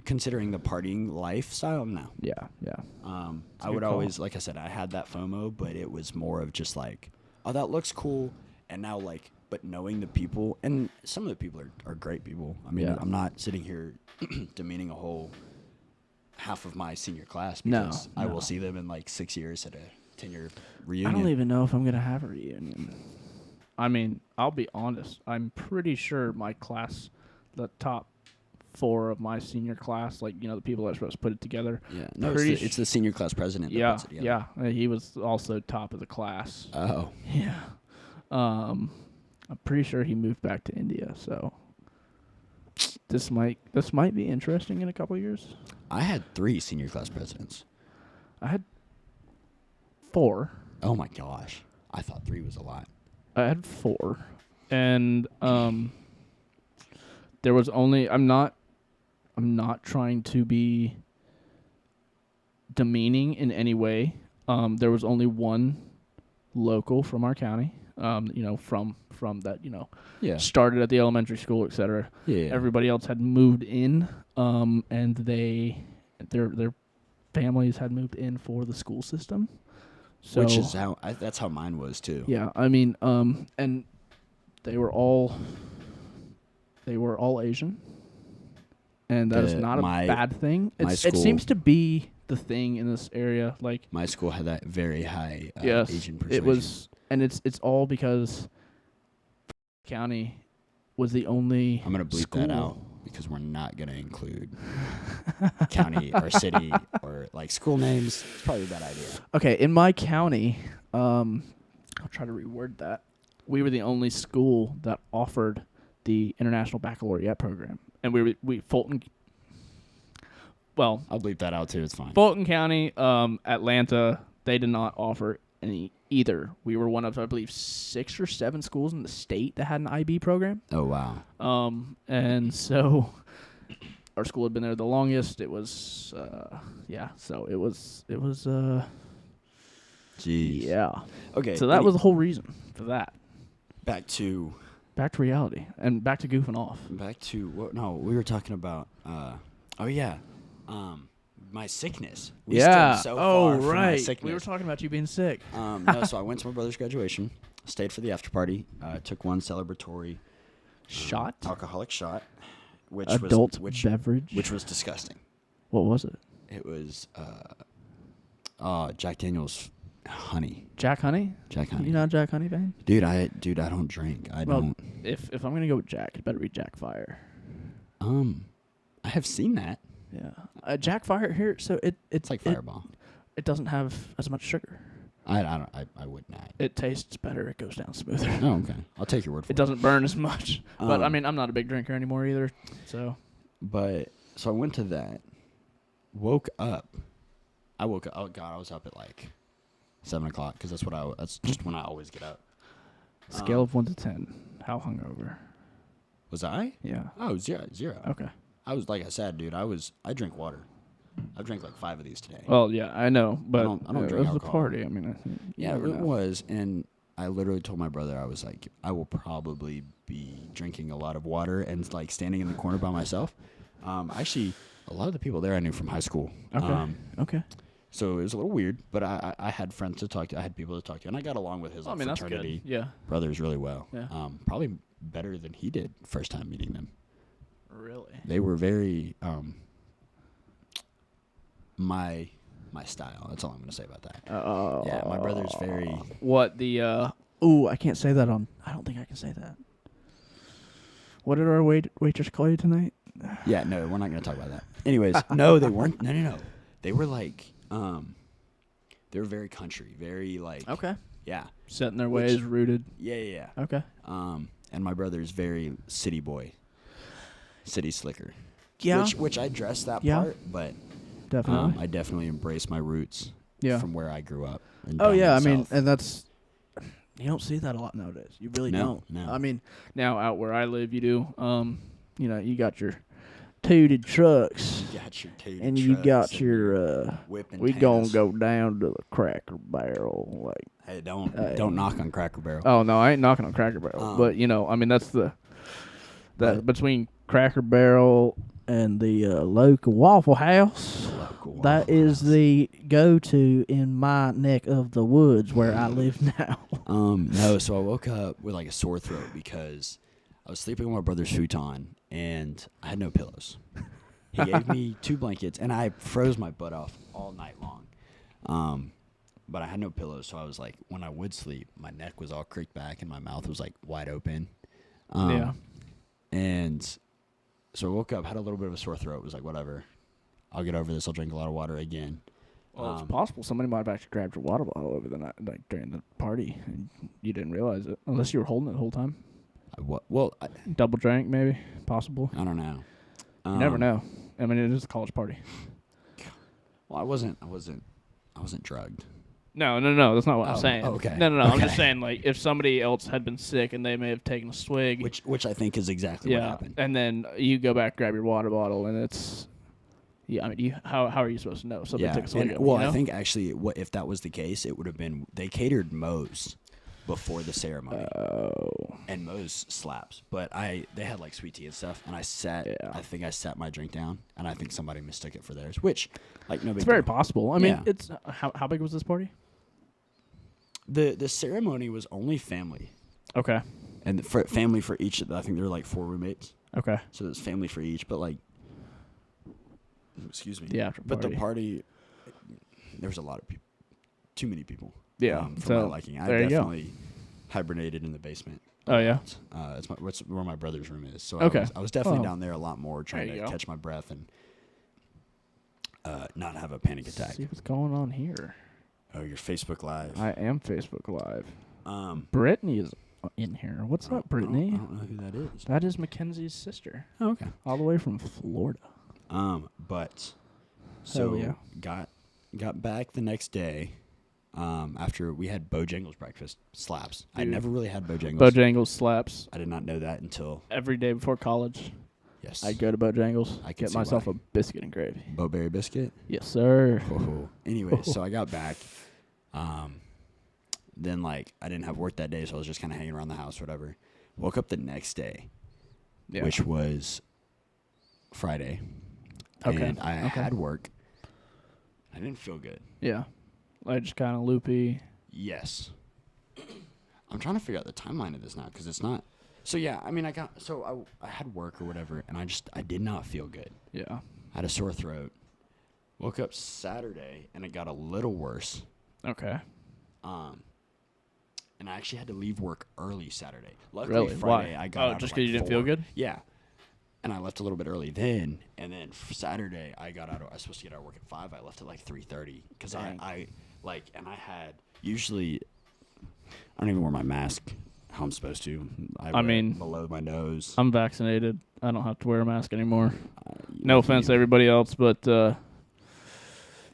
A: Considering the partying lifestyle, no.
B: Yeah. Yeah.
A: I would always, like I said, I had that FOMO, but it was more of just like, oh, that looks cool, and now but knowing the people, and some of the people are great people. I mean,
B: Yeah.
A: I'm not sitting here demeaning a whole half of my senior class
B: No,
A: because I will
B: no.
A: see them in like 6 years at a 10-year
B: I
A: reunion.
B: don't even know if I'm going to have a reunion. I mean, I'll be honest. I'm pretty sure my class, the top 4 of my senior class, like, the people that are supposed to put it together.
A: Yeah, no, it's the senior class president that
B: Yeah,
A: puts it together.
B: yeah. He was also top of the class.
A: Oh.
B: Yeah. I'm pretty sure he moved back to India, so this might be interesting in a couple of years.
A: I had 3 senior class presidents.
B: I had 4.
A: Oh my gosh. I thought 3 was a lot.
B: I had 4. And there was only I'm not trying to be demeaning in any way. There was only one local from our county. From that,
A: Yeah.
B: started at the elementary school, etc.
A: Yeah.
B: Everybody else had moved in, and their families had moved in for the school system. So,
A: Which is that's how mine was too.
B: yeah, I mean, and they were all Asian, and that is not a bad thing. It seems to be the thing in this area. Like,
A: my school had that very high
B: yes,
A: Asian persuasion.
B: it was, and it's all because county was the only.
A: I'm gonna bleep
B: school.
A: that out because we're not gonna include county or city or like school names. It's probably a bad idea.
B: Okay, in my county, I'll try to reword that. We were the only school that offered the International Baccalaureate program, and we Fulton. Well,
A: I'll bleep that out too. It's fine.
B: Fulton County, Atlanta, they did not offer any either. We were one of, I believe, 6 or 7 schools in the state that had an IB program.
A: Oh wow.
B: And so our school had been there the longest. It was, So it was.
A: Jeez.
B: Yeah.
A: Okay.
B: So that was the whole reason for that.
A: back to
B: reality and back to goofing off.
A: what? No, we were talking about. Oh yeah. My sickness. We
B: Yeah.
A: stemmed so far from my
B: right.
A: sickness.
B: We were talking about you being sick.
A: No, so I went to my brother's graduation, stayed for the after party, took one celebratory
B: Shot?
A: alcoholic shot, which
B: Adult
A: was
B: beverage?
A: which was disgusting.
B: What was it?
A: It was Jack Daniel's honey.
B: Jack Honey?
A: Jack Honey.
B: You not a Jack Honey fan?
A: Dude, I don't drink. I don't.
B: If I'm going to go with Jack, it better be Jack Fire.
A: I have seen that.
B: Yeah. Jack Fire here, so
A: It's like Fireball.
B: It doesn't have as much sugar.
A: I would not.
B: It tastes better. It goes down smoother.
A: Oh, okay. I'll take your word for it.
B: It doesn't burn as much. But, I mean, I'm not a big drinker anymore either, so.
A: So I went to that, woke up. Oh, God, I was up at like 7 o'clock because that's just when I always get up.
B: Scale of 1 to 10. How hungover?
A: Was I?
B: Yeah.
A: Oh, zero.
B: Okay.
A: I was, like I said, dude, I drink water. I've drank like 5 of these today.
B: Well, yeah, I know, but
A: I don't drink
B: it was
A: alcohol.
B: the party. I mean,
A: Yeah, it was. And I literally told my brother, I was like, I will probably be drinking a lot of water and like standing in the corner by myself. Actually, a lot of the people there I knew from high school.
B: Okay. Okay.
A: So it was a little weird, but I had friends to talk to. I had people to talk to, and I got along with his fraternity brothers really well.
B: Yeah.
A: Probably better than he did first time meeting them.
B: Really?
A: They were very my style. That's all I'm going to say about that. Yeah, my brother's very...
B: What, I can't say that on... I don't think I can say that. What did our waitress call you tonight?
A: Yeah, no, we're not going to talk about that. Anyways, no, they weren't. No. They were like... they were very country, very like...
B: Okay.
A: Yeah.
B: Set in their ways, rooted.
A: Yeah.
B: Okay.
A: And my brother's very city boy. City slicker.
B: Yeah.
A: Which I dress that part, but...
B: Definitely.
A: I definitely embrace my roots from where I grew up.
B: I mean, and that's... You don't see that a lot nowadays. You really don't.
A: No.
B: I mean, now out where I live, you do. You got your tooted trucks. And you got your... we gonna go down to the Cracker Barrel.
A: Hey, don't knock on Cracker Barrel.
B: Oh, no, I ain't knocking on Cracker Barrel. But, I mean, that's between Cracker Barrel and the local Waffle House. That is the go-to in my neck of the woods where I live now.
A: No, so I woke up with like a sore throat because I was sleeping on my brother's futon and I had no pillows. He gave me 2 blankets and I froze my butt off all night long. But I had no pillows, so I was like, when I would sleep, my neck was all creaked back and my mouth was like wide open. And so I woke up, had a little bit of a sore throat, was like, whatever. I'll get over this. I'll drink a lot of water again.
B: Well, it's possible somebody might have actually grabbed your water bottle over the night, like during the party, and you didn't realize it, unless you were holding it the whole time. Double drank, maybe, possible.
A: I don't know.
B: You never know. I mean, it is a college party.
A: Well, I wasn't drugged.
B: No, that's not what I'm saying.
A: Okay.
B: No. I'm just saying, like, if somebody else had been sick and they may have taken a swig,
A: which I think is exactly what happened.
B: And then you go back, grab your water bottle, and it's. Yeah, I mean, how are you supposed to know? Somebody took a swig of it,
A: I think actually, if that was the case, it would have been they catered Moe's before the ceremony.
B: Oh.
A: And Moe's slaps, but they had like sweet tea and stuff, and I think I sat my drink down, and I think somebody mistook it for theirs, which like no big.
B: It's very possible. I mean, it's how big was this party?
A: The ceremony was only family.
B: Okay.
A: And for family for each, I think there were like 4 roommates.
B: Okay.
A: So there's family for each, but like. Excuse me.
B: The after
A: party. But the party, there was a lot of people. Too many people. Yeah. For my liking. I definitely hibernated in the basement.
B: Oh, yeah?
A: It's where my brother's room is. So
B: okay.
A: I was definitely down there a lot more trying to catch my breath and not have a panic attack.
B: Let's see what's going on here.
A: Oh, you're Facebook Live.
B: I am Facebook Live. Brittany is in here. What's up, Brittany?
A: I don't know who that is.
B: That is Mackenzie's sister.
A: Oh, okay.
B: All the way from Florida.
A: But so got back the next day after we had Bojangles breakfast slaps. I never really had Bojangles.
B: Bojangles slaps.
A: I did not know that until
B: every day before college.
A: Yes,
B: I'd go to Bojangles. I get myself a biscuit and gravy.
A: Bowberry biscuit.
B: Yes, sir.
A: Oh. Anyway, so I got back. Then like I didn't have work that day, so I was just kind of hanging around the house, whatever. Woke up the next day, which was Friday.
B: Okay.
A: And I had work. I didn't feel good.
B: Yeah. I just kind of loopy.
A: Yes. I'm trying to figure out the timeline of this now because it's not. So, yeah, I mean, I had work or whatever, and I did not feel good.
B: Yeah.
A: I had a sore throat. Woke up Saturday, and it got a little worse.
B: Okay.
A: And I actually had to leave work early Saturday. Luckily,
B: really?
A: Friday,
B: Why?
A: I got out
B: just
A: because
B: you didn't feel good?
A: Yeah. And I left a little bit early then, and then Saturday I was supposed to get out of work at 5. I left at like 3:30 because I had usually I don't even wear my mask how I'm supposed to. I mean below my nose.
B: I'm vaccinated. I don't have to wear a mask anymore. No offense to everybody else, but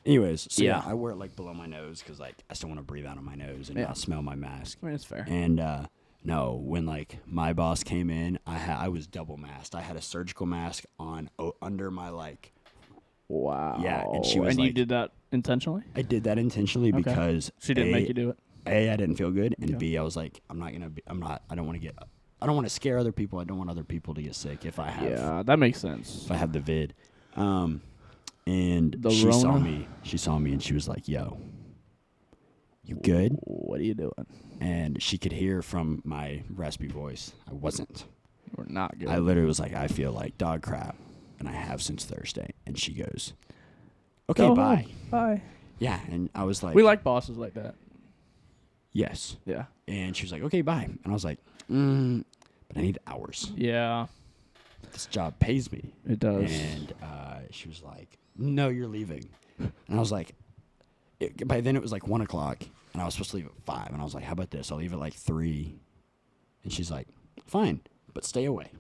A: anyways, so yeah, I wear it like below my nose because like I still want to breathe out of my nose and not smell my mask.
B: I mean, it's fair.
A: And no, when like my boss came in, I was double masked. I had a surgical mask on under my like.
B: Wow.
A: Yeah, and she was.
B: And you did that intentionally?
A: I did that intentionally because
B: she didn't make you do it.
A: A, I didn't feel good, and B, I was like, I don't want to scare other people. I don't want other people to get sick if I have.
B: Yeah, that makes sense.
A: If I have the vid, And
B: The
A: she saw
B: Rona?
A: me. She saw me, and she was like, "Yo, you good?"
B: What are you doing?
A: And she could hear from my raspy voice, I wasn't.
B: We're not good.
A: I literally was like, I feel like dog crap, and I have since Thursday. And she goes, "Okay,
B: Go
A: bye."
B: home. Bye.
A: Yeah, and I was like,
B: We like bosses like that.
A: yes.
B: Yeah.
A: And she was like, "Okay, bye." And I was like, but I need hours.
B: Yeah.
A: This job pays me.
B: It does.
A: And she was like, "No, you're leaving." And I was like, by then it was like 1 o'clock, and I was supposed to leave at 5. And I was like, "How about this? I'll leave at like 3. And she's like, "Fine, but stay away."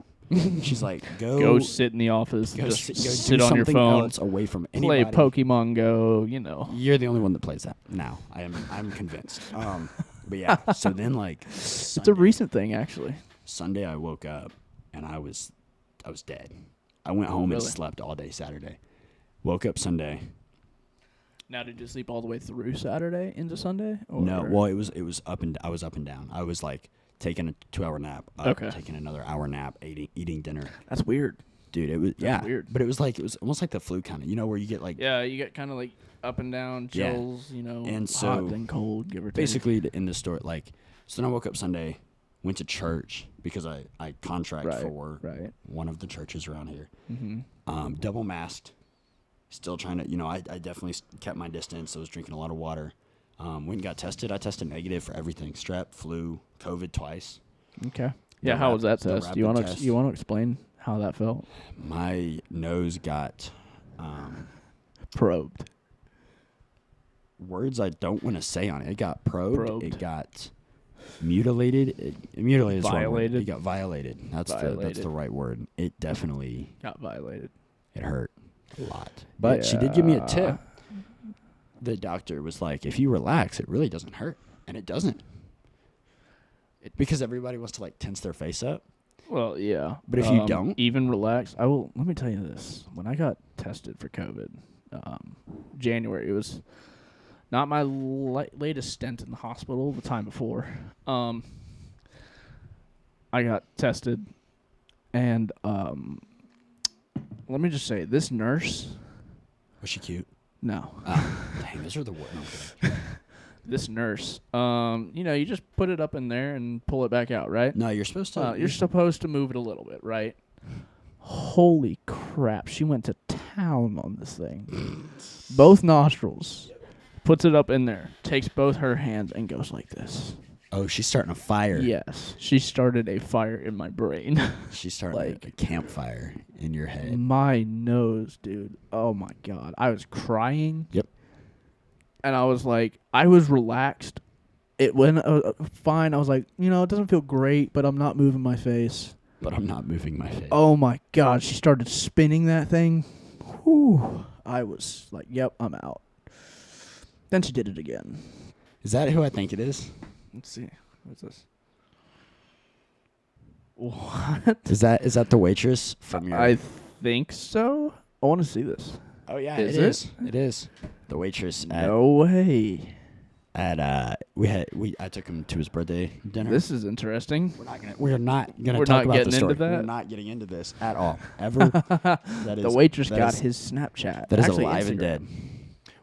A: She's like,
B: Go sit in the office.
A: go
B: Just
A: sit, go
B: sit
A: do
B: on your
A: something
B: phone.
A: else away from
B: Play
A: anybody.
B: Pokemon Go. You know.
A: You're the only one that plays that now. I'm convinced. But yeah, so then like
B: It's a recent thing, actually.
A: Sunday I woke up and I was dead. I went home and
B: Really?
A: slept all day Saturday. Woke up Sunday.
B: Now, did you sleep all the way through Saturday into Sunday? Or?
A: No, well it was up and I was up and down. I was like taking a 2-hour nap,
B: Okay.
A: taking another hour nap, eating dinner.
B: That's weird.
A: Dude, it was
B: weird.
A: But it was almost like the flu kind of, where you get like
B: Yeah, you get kind of like up and down
A: Yeah.
B: chills,
A: And
B: hot
A: so,
B: and cold, give or take.
A: basically in the story, like, so then I woke up Sunday, went to church because I contract
B: Right,
A: for
B: right.
A: one of the churches around here.
B: Mm-hmm.
A: Double masked, still trying to, I definitely kept my distance. I was drinking a lot of water. Went and got tested. I tested negative for everything: strep, flu, COVID twice.
B: Okay. Yeah, how was that test? You want to explain how that felt?
A: My nose got
B: Probed.
A: words I don't want to say on it. It got probed. It
B: Probed.
A: got mutilated. Mutilated.
B: Violated.
A: It got violated. That's the right word. It definitely
B: Got violated.
A: it hurt a lot. But she did give me a tip. The doctor was like, if you relax, it really doesn't hurt, and it doesn't. Because everybody wants to like tense their face up.
B: Well, yeah.
A: But if you don't?
B: even relax, let me tell you this. When I got tested for COVID, January, it was not my latest stint in the hospital the time before. I got tested, and let me just say, this nurse.
A: Was she cute?
B: No.
A: Dang, those are the worst. No,
B: This nurse, you just put it up in there and pull it back out, right?
A: no, you're supposed to.
B: You're supposed to move it a little bit, right? Holy crap. She went to town on this thing. Both nostrils. Puts it up in there. Takes both her hands and goes like this.
A: Oh, she's starting a fire.
B: Yes. She started a fire in my brain.
A: She's starting
B: Like-
A: a campfire in your head.
B: My nose, dude. Oh, my God. I was crying.
A: Yep.
B: And I was like, I was relaxed. It went fine. I was like, it doesn't feel great, but I'm not moving my face.
A: But I'm not moving my face.
B: Oh, my God. She started spinning that thing. Whew. I was like, yep, I'm out. Then she did it again.
A: Is that who I think it is?
B: Let's see. What's this? What?
A: Is that the waitress from your?
B: I think so. I want to see this.
A: Oh yeah,
B: Is
A: it
B: it?
A: is. It is. The waitress at
B: No way.
A: I took him to his birthday dinner.
B: This is interesting.
A: We're not gonna
B: We're
A: talk
B: not
A: about the
B: getting
A: story.
B: into that?
A: We're not getting into this at all. Ever.
B: The waitress
A: that
B: got
A: is-
B: his Snapchat.
A: That is
B: Actually,
A: alive and
B: Instagram.
A: dead.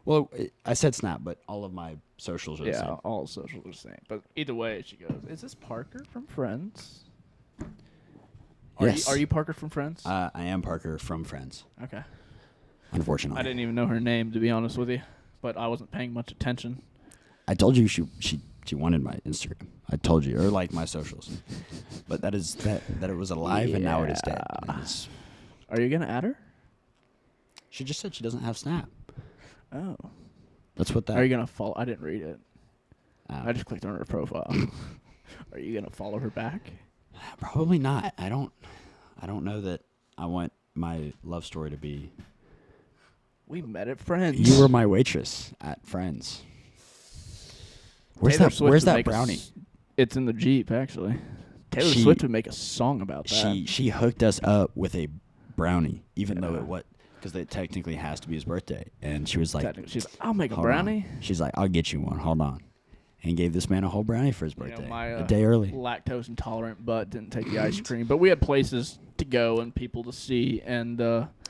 A: Well, I said Snap, but all of my socials are the
B: Yeah,
A: same.
B: all socials are the same. But either way, she goes, is this Parker from Friends?
A: Yes.
B: Are you Parker from Friends?
A: I am Parker from Friends.
B: Okay.
A: Unfortunately,
B: I didn't even know her name, to be honest with you. But I wasn't paying much attention.
A: I told you she wanted my Instagram. I told you, or like my socials. But that it was alive and now it is dead.
B: Yeah. Are you going to add her?
A: She just said she doesn't have Snap.
B: Oh.
A: That's what that.
B: Are you going to follow? I didn't read it.
A: Oh.
B: I just clicked on her profile. Are you going to follow her back?
A: Probably not. I don't know that I want my love story to be.
B: We met at Friends.
A: You were my waitress at Friends. Where's
B: Taylor
A: that?
B: Swift
A: Where's
B: would
A: that
B: make
A: brownie?
B: It's in the Jeep, actually. Taylor
A: She-
B: Swift would make a song about that.
A: She hooked us up with a brownie, even though
B: Yeah.
A: because it technically has to be his birthday. And she was like,
B: Technically, she's like, I'll make a
A: "Hold on."
B: brownie.
A: She's like, I'll get you one. Hold on. And gave this man a whole brownie for his
B: You know,
A: birthday.
B: my,
A: a day early.
B: Lactose intolerant butt didn't take the ice cream, but we had places to go and people to see, and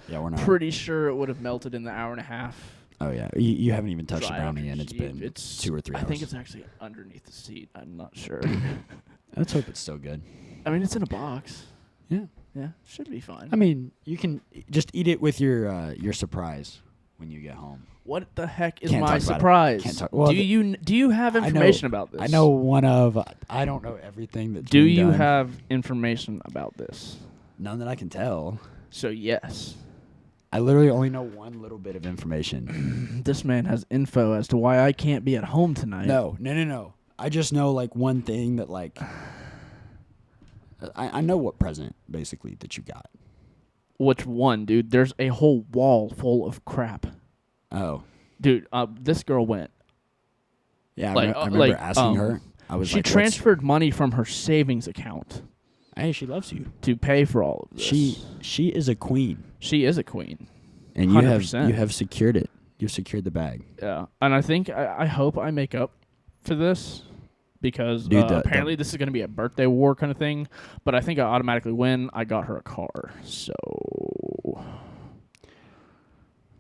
A: Yeah, we're not.
B: Pretty sure it would have melted in the hour and a half.
A: Oh yeah, you haven't even touched the
B: Dry
A: brownie, and
B: after
A: it's been
B: it's
A: 2 or 3 hours.
B: I think it's actually underneath the seat. I'm not sure.
A: Let's hope it's still good.
B: I mean, it's in a box.
A: Yeah.
B: Yeah, should be fine.
A: I mean, you can just eat it with your surprise when you get home.
B: What the heck is
A: Can't
B: my
A: talk about it.
B: surprise?
A: Can't talk- well,
B: do you have information about this?
A: I know one of. I don't know everything that's
B: Do
A: been
B: you
A: done.
B: have information about this?
A: None that I can tell.
B: So yes.
A: I literally only know one little bit of information.
B: This man has info as to why I can't be at home tonight.
A: No. I just know like one thing that like. I know what present basically that you got.
B: Which one, dude? There's a whole wall full of crap.
A: Oh.
B: Dude, this girl went.
A: Yeah,
B: like,
A: I remember asking her. I was
B: she
A: like,
B: transferred money from her savings account.
A: Hey, she loves you.
B: To pay for all of this.
A: She is a queen.
B: She is a queen.
A: And
B: 100%.
A: you have secured it. You've secured the bag.
B: Yeah, and I think I hope I make up for this because
A: Dude,
B: apparently this is going to be a birthday war kind of thing. But I think I automatically win. I got her a car, so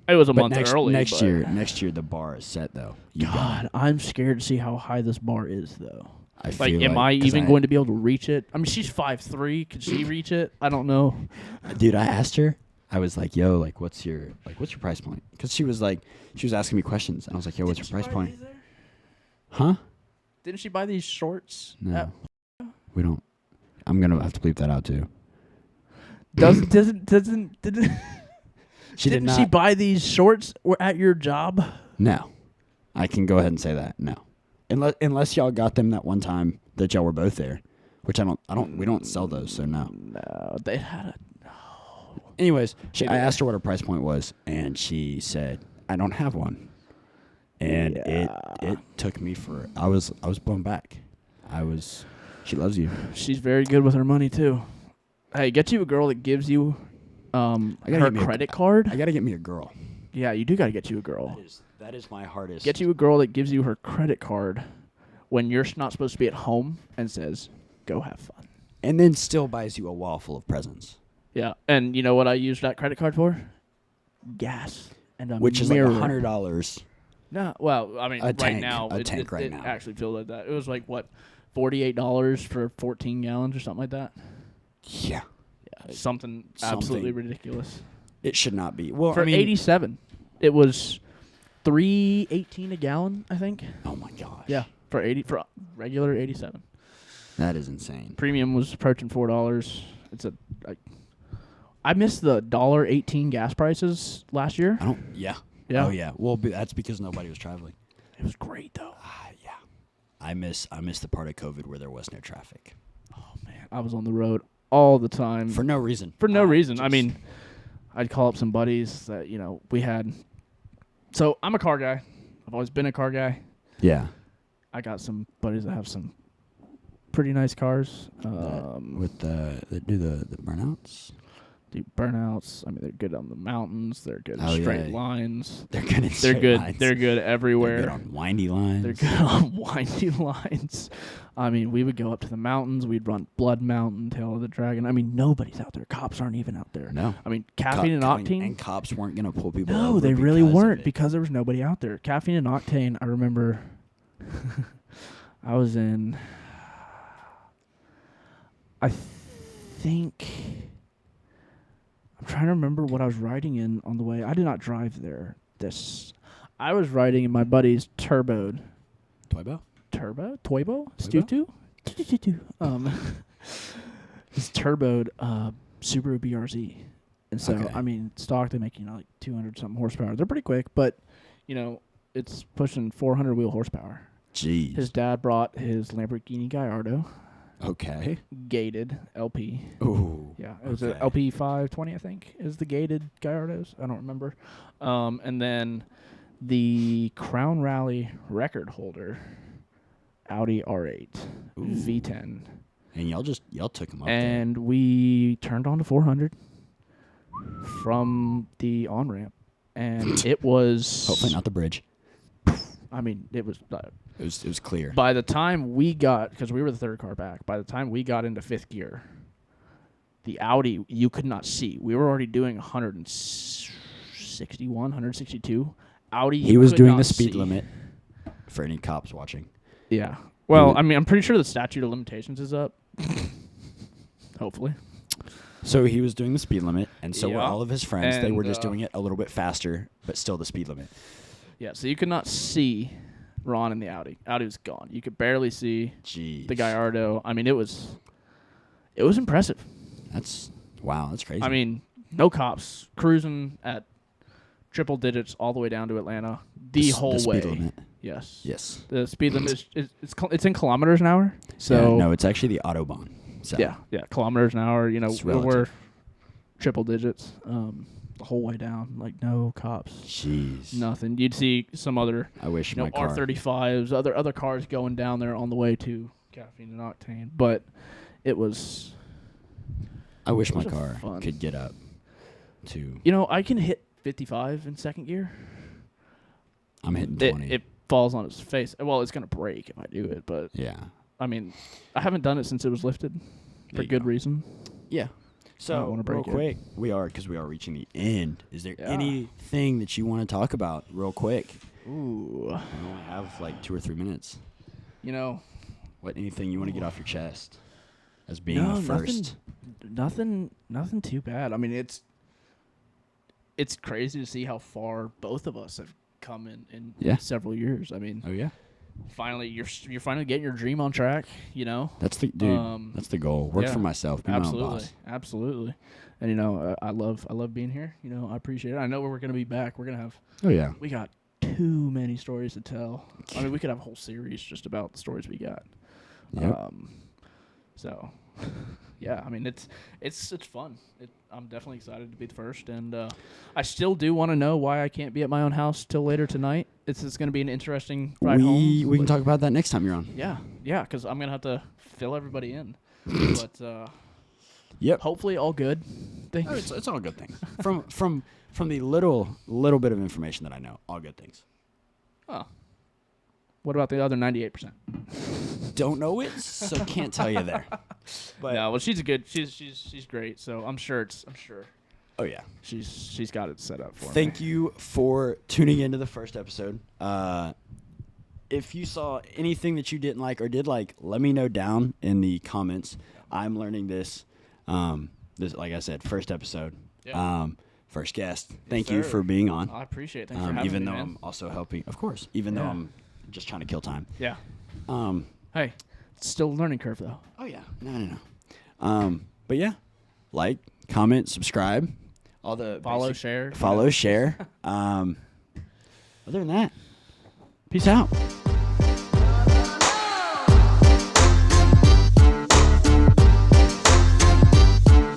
B: it was a month early.
A: Next year the bar is set though.
B: God, I'm scared to see how high this bar is though.
A: I feel
B: Like, am I even going to be able to reach it? I mean, she's 5'3". Could she reach it? I don't know.
A: Dude, I asked her. I was like, "Yo, like, what's your price point?" Because she was asking me questions, and I was like, "Yo, what's your price point?" Huh?
B: Didn't she buy these shorts?
A: No, we don't. I'm gonna have to bleep that out too.
B: Didn't
A: Didn't
B: she buy these shorts at your job?
A: No, I can go ahead and say that. No, unless y'all got them that one time that y'all were both there, which I don't. We don't sell those, so no.
B: No, they had a.
A: Anyways, I asked her what her price point was, and she said, "I don't have one." And it took me for I was blown back. She loves you.
B: She's very good with her money too. Hey, get you a girl that gives you her credit card.
A: I gotta get me a girl.
B: Yeah, you do gotta get you a girl.
A: That is my hardest.
B: Get you a girl that gives you her credit card when you're not supposed to be at home and says, "Go have fun."
A: And then still buys you a wall full of presents.
B: Yeah, and you know what I used that credit card for? Gas and a
A: which is
B: mirror.
A: like $100.
B: No, well, I mean, now it actually feels like that. It was like what, $48 for 14 gallons or something like that.
A: Yeah,
B: something absolutely ridiculous.
A: It should not be. Well,
B: for 87, it was $3.18 a gallon, I think.
A: Oh my gosh.
B: Yeah, for regular 87.
A: That is insane.
B: Premium was approaching $4. I missed the $1.18 gas prices last year.
A: Yeah.
B: Yeah.
A: Oh yeah. Well, that's because nobody was traveling.
B: It was great though.
A: Yeah. I miss the part of COVID where there was no traffic.
B: Oh man, I was on the road all the time
A: for no reason.
B: For no reason. I mean, I'd call up some buddies that we had. So I'm a car guy. I've always been a car guy.
A: Yeah.
B: I got some buddies that have some pretty nice cars.
A: With that do the burnouts.
B: Do burnouts. I mean, they're good on the mountains. They're good in straight lines.
A: They're good in straight lines.
B: They're good everywhere.
A: They're good on windy lines.
B: They're good on windy lines. I mean, we would go up to the mountains. We'd run Blood Mountain, Tail of the Dragon. I mean, nobody's out there. Cops aren't even out there.
A: No.
B: I mean, Caffeine and Octane.
A: And cops weren't going to pull people over.
B: No, they really weren't because there was nobody out there. Caffeine and Octane, I remember I was in, I think... I'm trying to remember what I was riding in on the way. I did not drive there. I was riding in my buddy's Turbo.
A: Toybo?
B: Stutu? His turboed Subaru BRZ. And so, I mean, stock, they make, like 200-something horsepower. They're pretty quick, but, it's pushing 400 wheel horsepower.
A: Jeez.
B: His dad brought his Lamborghini Gallardo.
A: Okay.
B: Gated LP.
A: Ooh.
B: Yeah, it was an LP 520, I think, is the gated Gallardos. I don't remember. And then the Crown Rally record holder, Audi R8 V10.
A: And y'all took him up
B: and there. We turned on to 400 from the on-ramp. And it was...
A: Hopefully not the bridge.
B: I mean, it was...
A: It was clear.
B: By the time we got... Because we were the third car back. By the time we got into fifth gear, The Audi, you could not see. We were already doing 161, 162. Audi,
A: He was
B: could
A: doing
B: not
A: the speed
B: see.
A: limit for any cops watching.
B: Yeah. Well,
A: was-
B: I mean, I'm pretty sure the statute of limitations is up. Hopefully.
A: So he was doing the speed limit, and so were
B: Yeah.
A: all of his friends. They were
B: And,
A: just doing it a little bit faster, but still the speed limit.
B: Yeah, so you could not see Ron in the Audi. Audi was gone. You could barely see
A: Jeez.
B: the Gallardo. I mean, it was impressive.
A: That's crazy.
B: I mean, no cops, cruising at triple digits all the way down to Atlanta the whole
A: the
B: way.
A: speed limit.
B: Yes.
A: Yes.
B: The speed limit it's in kilometers an hour. So
A: no, it's actually the Autobahn. So.
B: yeah, kilometers an hour. You know,
A: It's
B: we're
A: relative.
B: triple digits the whole way down. Like no cops,
A: Jeez.
B: nothing. You'd see some other
A: I wish my car.
B: R35s, other cars going down there on the way to Caffeine and Octane, but it was.
A: I wish
B: it
A: my
B: was
A: car
B: fun.
A: could get up to.
B: You know, I can hit 55 in second gear.
A: I'm hitting 20.
B: It falls on its face. Well, it's gonna break if I do it, but
A: yeah.
B: I mean, I haven't done it since it was lifted
A: There
B: for
A: you
B: good
A: go.
B: reason.
A: Yeah.
B: I
A: So
B: don't wanna
A: real
B: break it.
A: quick, we are reaching the end. Is there
B: Yeah.
A: anything that you want to talk about real quick?
B: Ooh,
A: We only have like 2 or 3 minutes.
B: you know,
A: Anything you want to get off your chest as being
B: no,
A: the first?
B: nothing too bad. I mean, it's crazy to see how far both of us have come in
A: Yeah.
B: several years. I mean,
A: Oh yeah.
B: finally you're finally getting your dream on track. You know,
A: That's the dude. That's the goal. Work
B: yeah,
A: for myself. Be my own boss.
B: absolutely. And you know, I love being here. You know, I appreciate it. I know we're gonna be back. We're gonna have.
A: Oh yeah.
B: We got too many stories to tell. I mean, we could have a whole series just about the stories we got.
A: Yep.
B: So, yeah, I mean, it's fun. I'm definitely excited to be the first, and I still do want to know why I can't be at my own house till later tonight. It's going to be an interesting ride home.
A: We can talk about that next time you're on.
B: Yeah, because I'm gonna have to fill everybody in. But
A: Yep.
B: hopefully, all good things.
A: Oh, it's all good things. from the little bit of information that I know, all good things.
B: Oh. What about the other 98%?
A: Don't know it, so can't tell you there. But
B: No, well, she's she's great. So I'm sure.
A: oh yeah.
B: She's got it set up for me.
A: Thank you for tuning into the first episode. If you saw anything that you didn't like or did like, let me know down in the comments. I'm learning this. This, like I said, first episode.
B: Yeah.
A: First guest. Thank you for being on.
B: I appreciate it. Thanks for having
A: even
B: me,
A: though
B: man.
A: I'm also helping, of course. Even though
B: Yeah.
A: I'm just trying to kill time.
B: Yeah.
A: Um.
B: Hey, it's still a learning curve, though.
A: Oh yeah. No. But yeah, like, comment, subscribe, all the
B: Follow,
A: basic-
B: share.
A: Follow, share. Other than that, peace out.